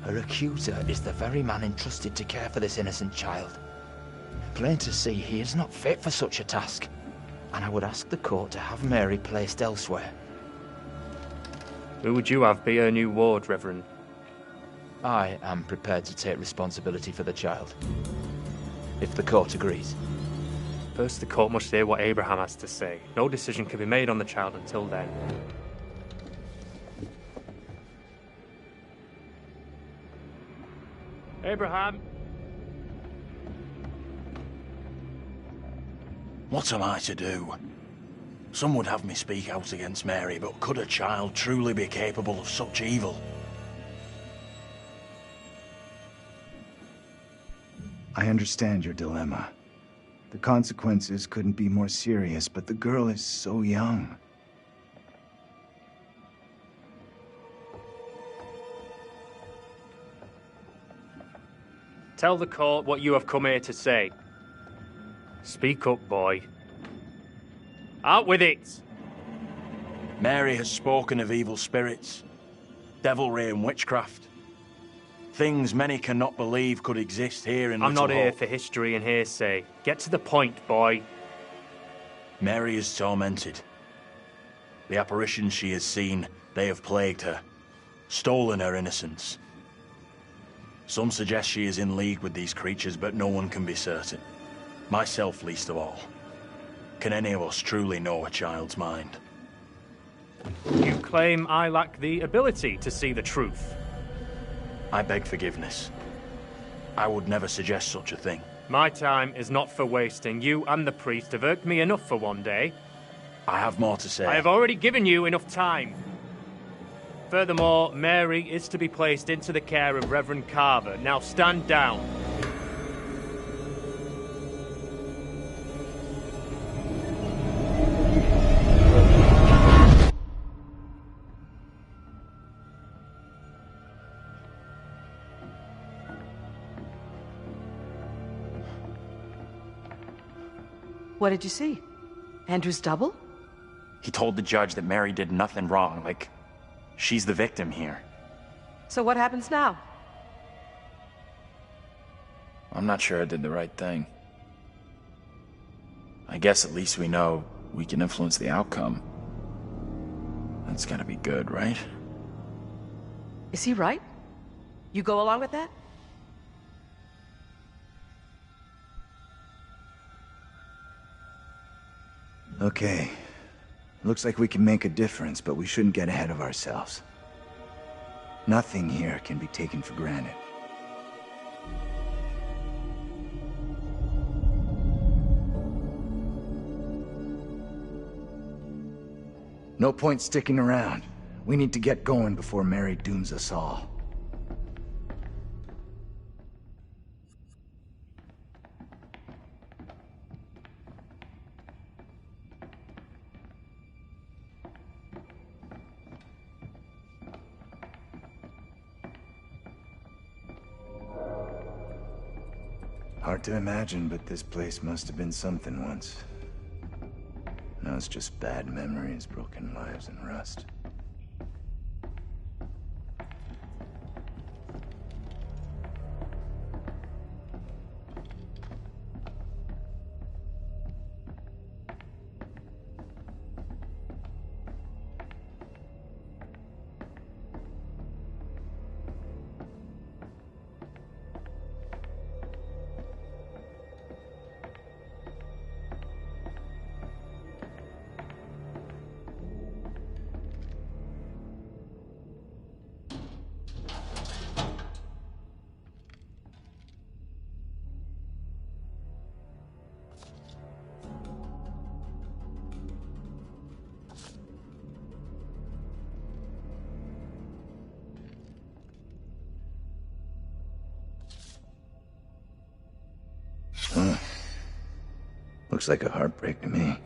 Her accuser is the very man entrusted to care for this innocent child. Plain to see, he is not fit for such a task. And I would ask the court to have Mary placed elsewhere. Who would you have be her new ward, Reverend? I am prepared to take responsibility for the child. If the court agrees. First, the court must hear what Abraham has to say. No decision can be made on the child until then. Abraham. What am I to do? Some would have me speak out against Mary, but could a child truly be capable of such evil? I understand your dilemma. The consequences couldn't be more serious, but the girl is so young. Tell the court what you have come here to say. Speak up, boy. Out with it! Mary has spoken of evil spirits, devilry and witchcraft. Things many cannot believe could exist here in I'm Little not here Hope. for history and hearsay. Get to the point, boy. Mary is tormented. The apparitions she has seen, they have plagued her, stolen her innocence. Some suggest she is in league with these creatures, but no one can be certain. Myself least of all. Can any of us truly know a child's mind? You claim I lack the ability to see the truth. I beg forgiveness. I would never suggest such a thing. My time is not for wasting. You and the priest have irked me enough for one day. I have more to say. I have already given you enough time. Furthermore, Mary is to be placed into the care of Reverend Carver. Now stand down. What did you see? Andrew's double? He told the judge that Mary did nothing wrong, like she's the victim here. So what happens now? I'm not sure I did the right thing. I guess at least we know we can influence the outcome. That's gotta be good, right? Is he right? You go along with that? Okay. Looks like we can make a difference, but we shouldn't get ahead of ourselves. Nothing here can be taken for granted. No point sticking around. We need to get going before Mary dooms us all. Hard to imagine, but this place must have been something once. Now it's just bad memories, broken lives, and rust. Huh. Looks like a heartbreak to me.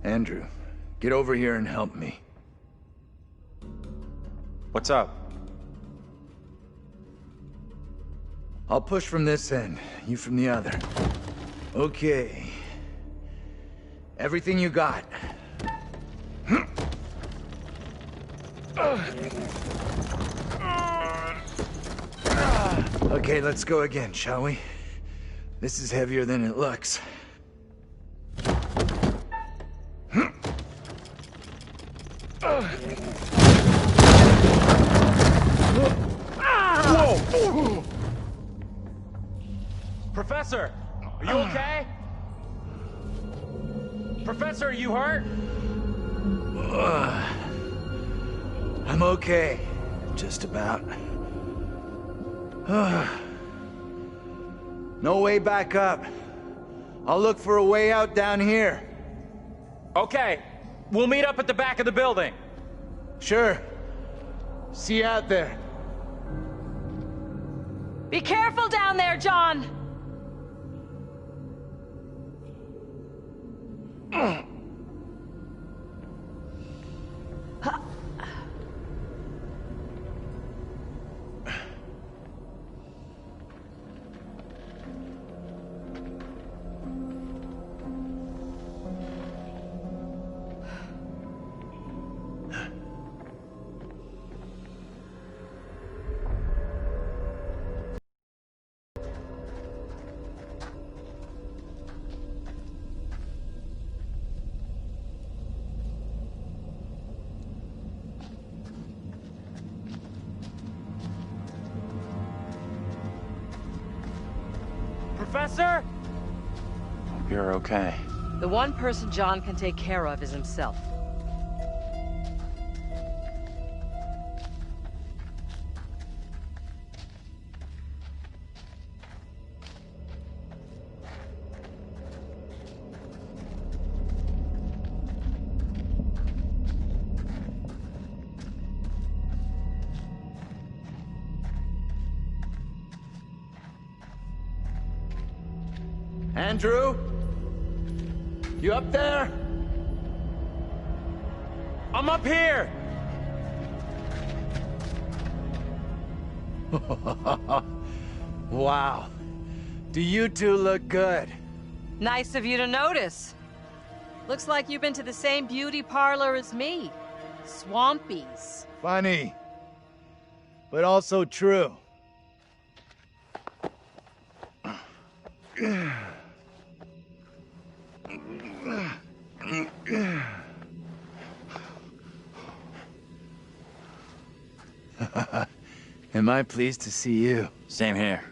Andrew, get over here and help me. What's up? I'll push from this end, you from the other. Okay. Everything you got. Okay, let's go again, shall we? This is heavier than it looks. Whoa! Professor, are you okay? Professor, are you hurt? I'm okay. Just about. No way back up. I'll look for a way out down here. Okay, we'll meet up at the back of the building. Sure. See you out there. Be careful down there, John! Professor? Hope you're okay. The one person John can take care of is himself. Andrew? You up there? I'm up here! Wow. Do you two look good? Nice of you to notice. Looks like you've been to the same beauty parlor as me. Swampy's. Funny. But also true. Am I pleased to see you? Same here.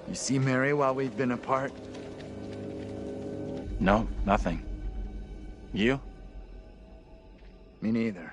You see Mary while we've been apart? No, nothing. You? Me neither.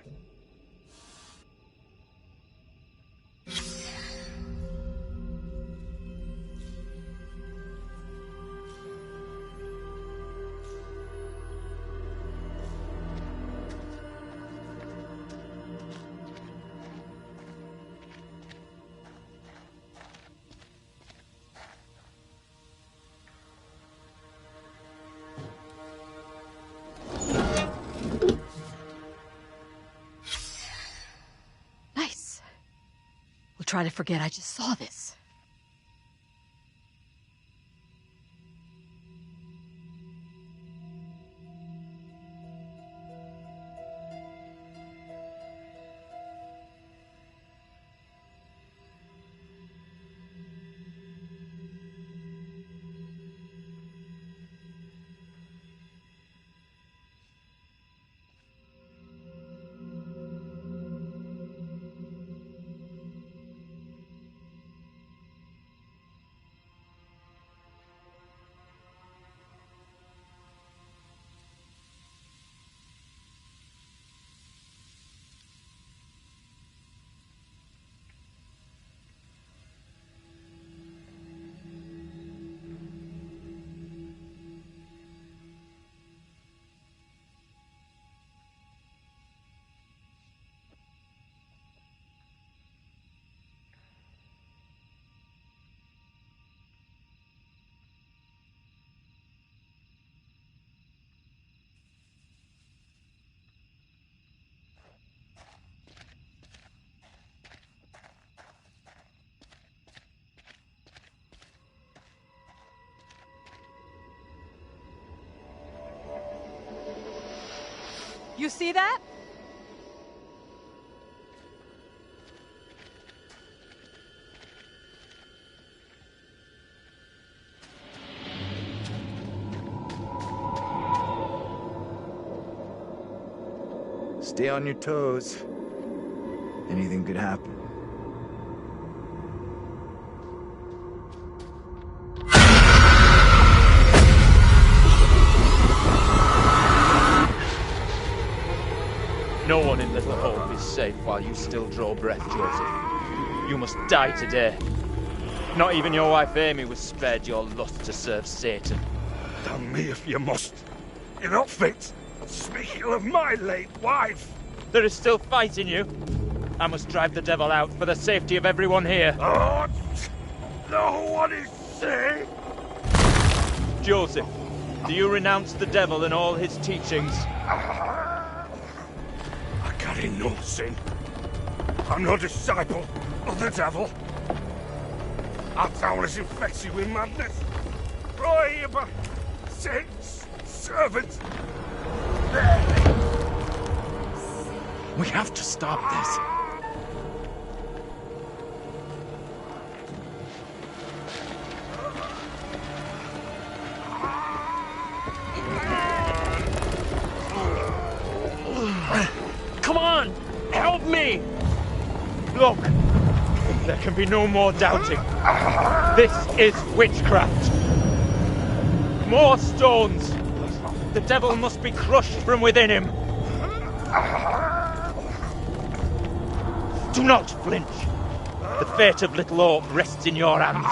Try to forget I just saw this. You see that? Stay on your toes. Anything could happen. No one in Little Hope is safe while you still draw breath, Joseph. You must die today. Not even your wife Amy was spared your lust to serve Satan. Damn me if you must. You're not fit. Speaking of my late wife. There is still fight in you. I must drive the devil out for the safety of everyone here. Oh, no one is safe. Joseph, do you renounce the devil and all his teachings? I carry no sin. I'm no disciple of the devil. Our town is infected with madness. Roy, saints, servants. We have to stop this. Come on! Help me! Look, there can be no more doubting. This is witchcraft. More stones! The devil must be crushed from within him. Do not flinch. The fate of Little Hope rests in your hands.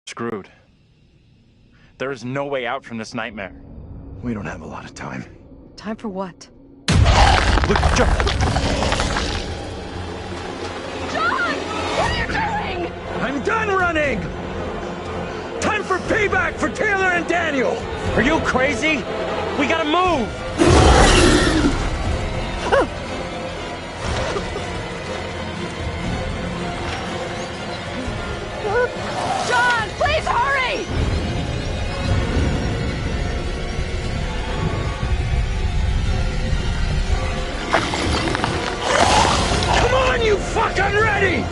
Screwed. There is no way out from this nightmare. We don't have a lot of time. Time for what? Look, John! John! What are you doing? I'm done running! Time for payback for Taylor and Daniel! Are you crazy? We gotta move! John, please hurry! Come on, you fuck! I'm ready!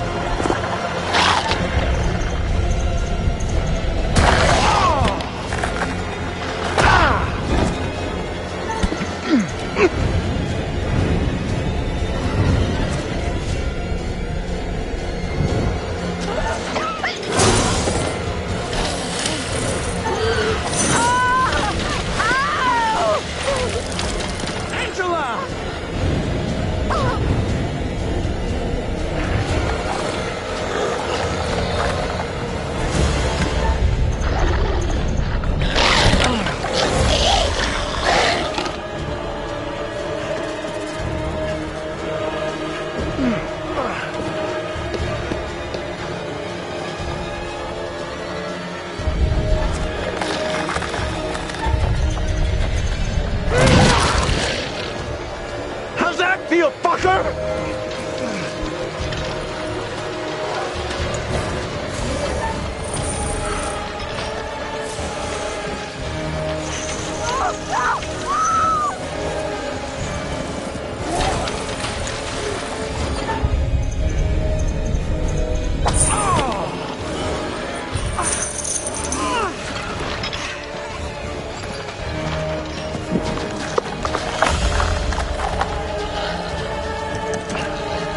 You fucker!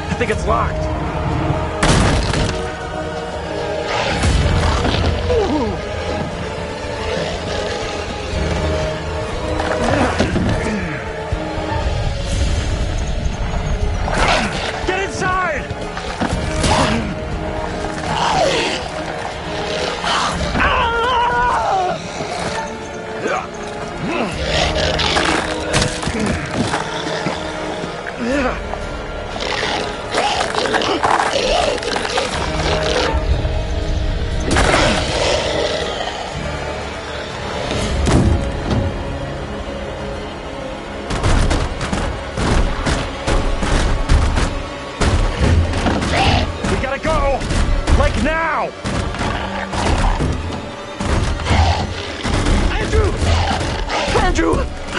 I think it's locked.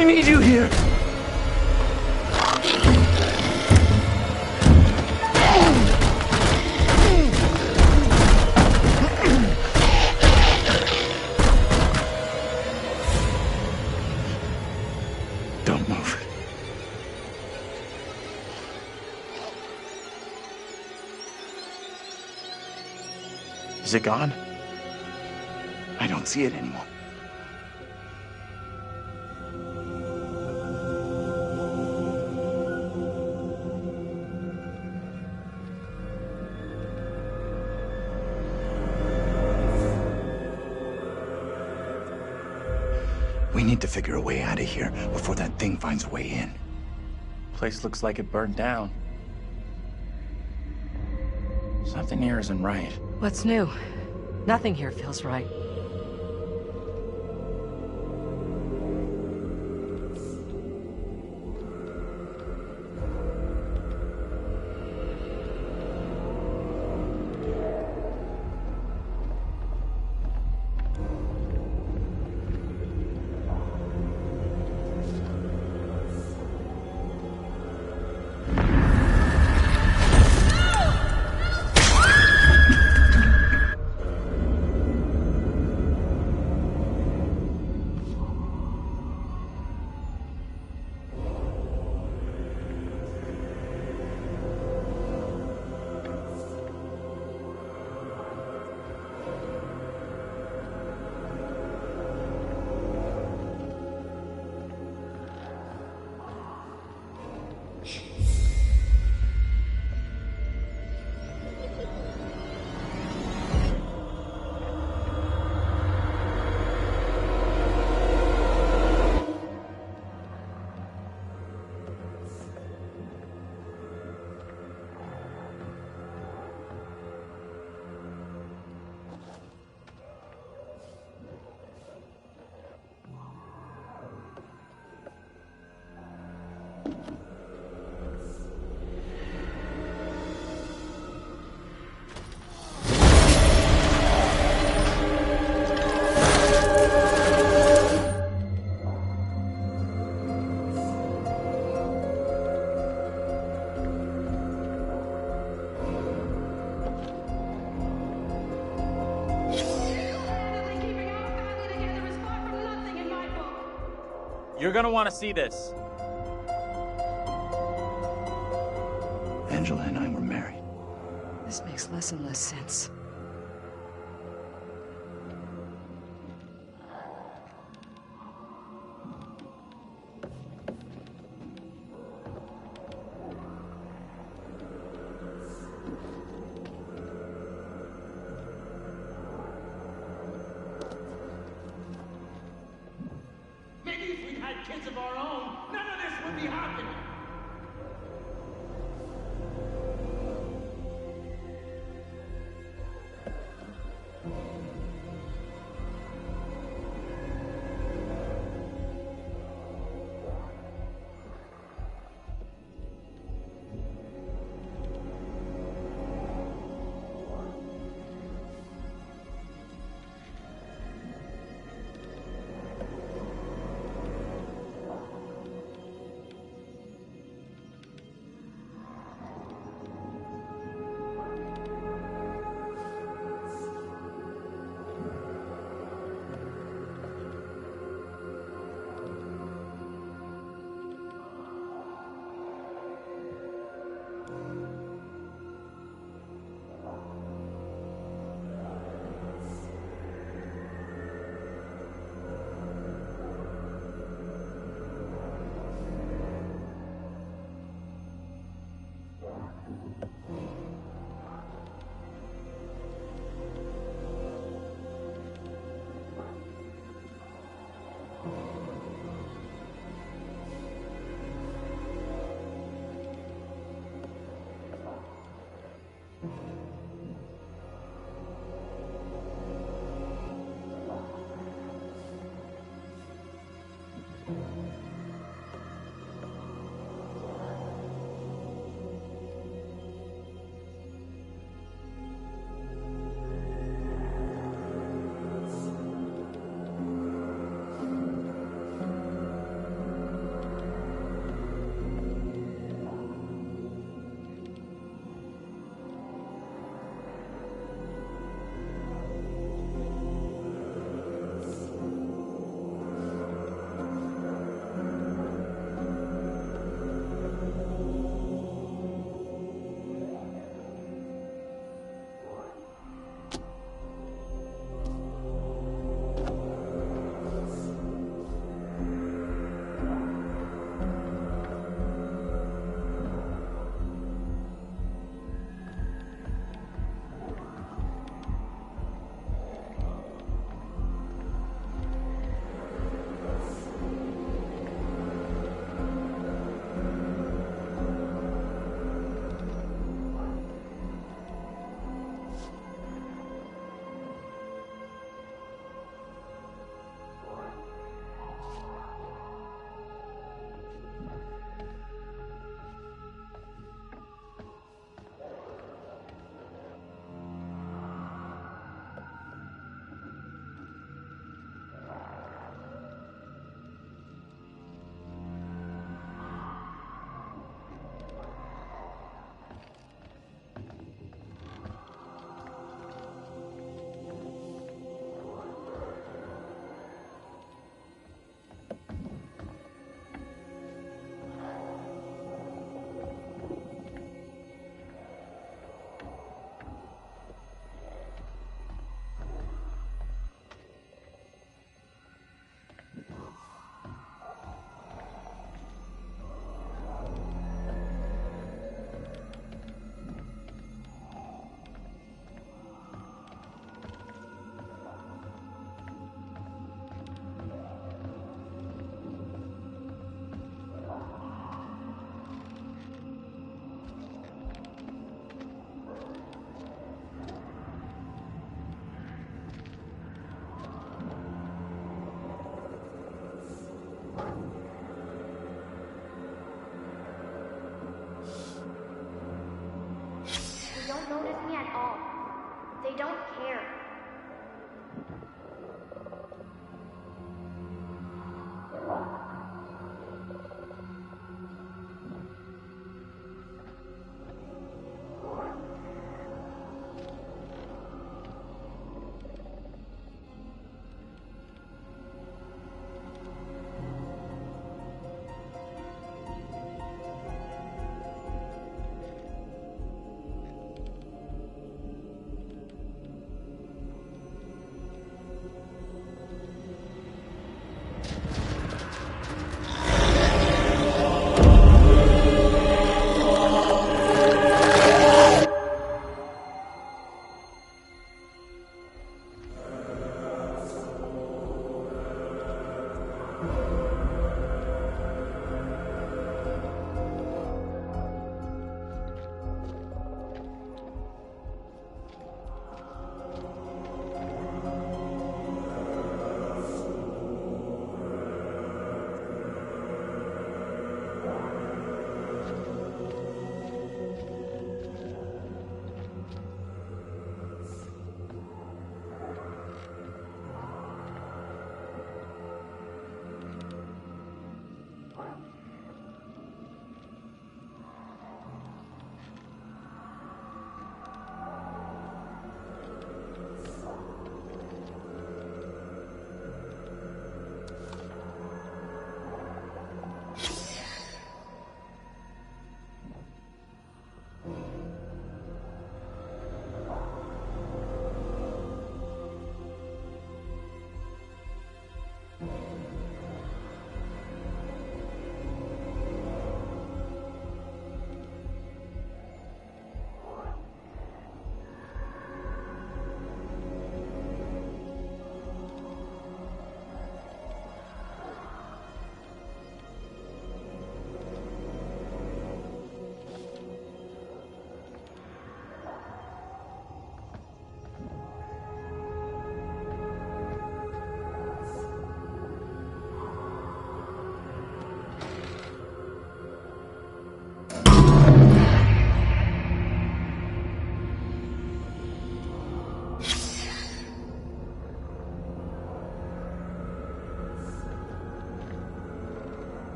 I need you here. Don't move. Is it gone? I don't see it anymore. We need to figure a way out of here before that thing finds a way in. Place looks like it burned down. Something here isn't right. What's new? Nothing here feels right. You're gonna want to see this. Angela and I were married. This makes less and less sense. Kids of our own, none of this would be happening.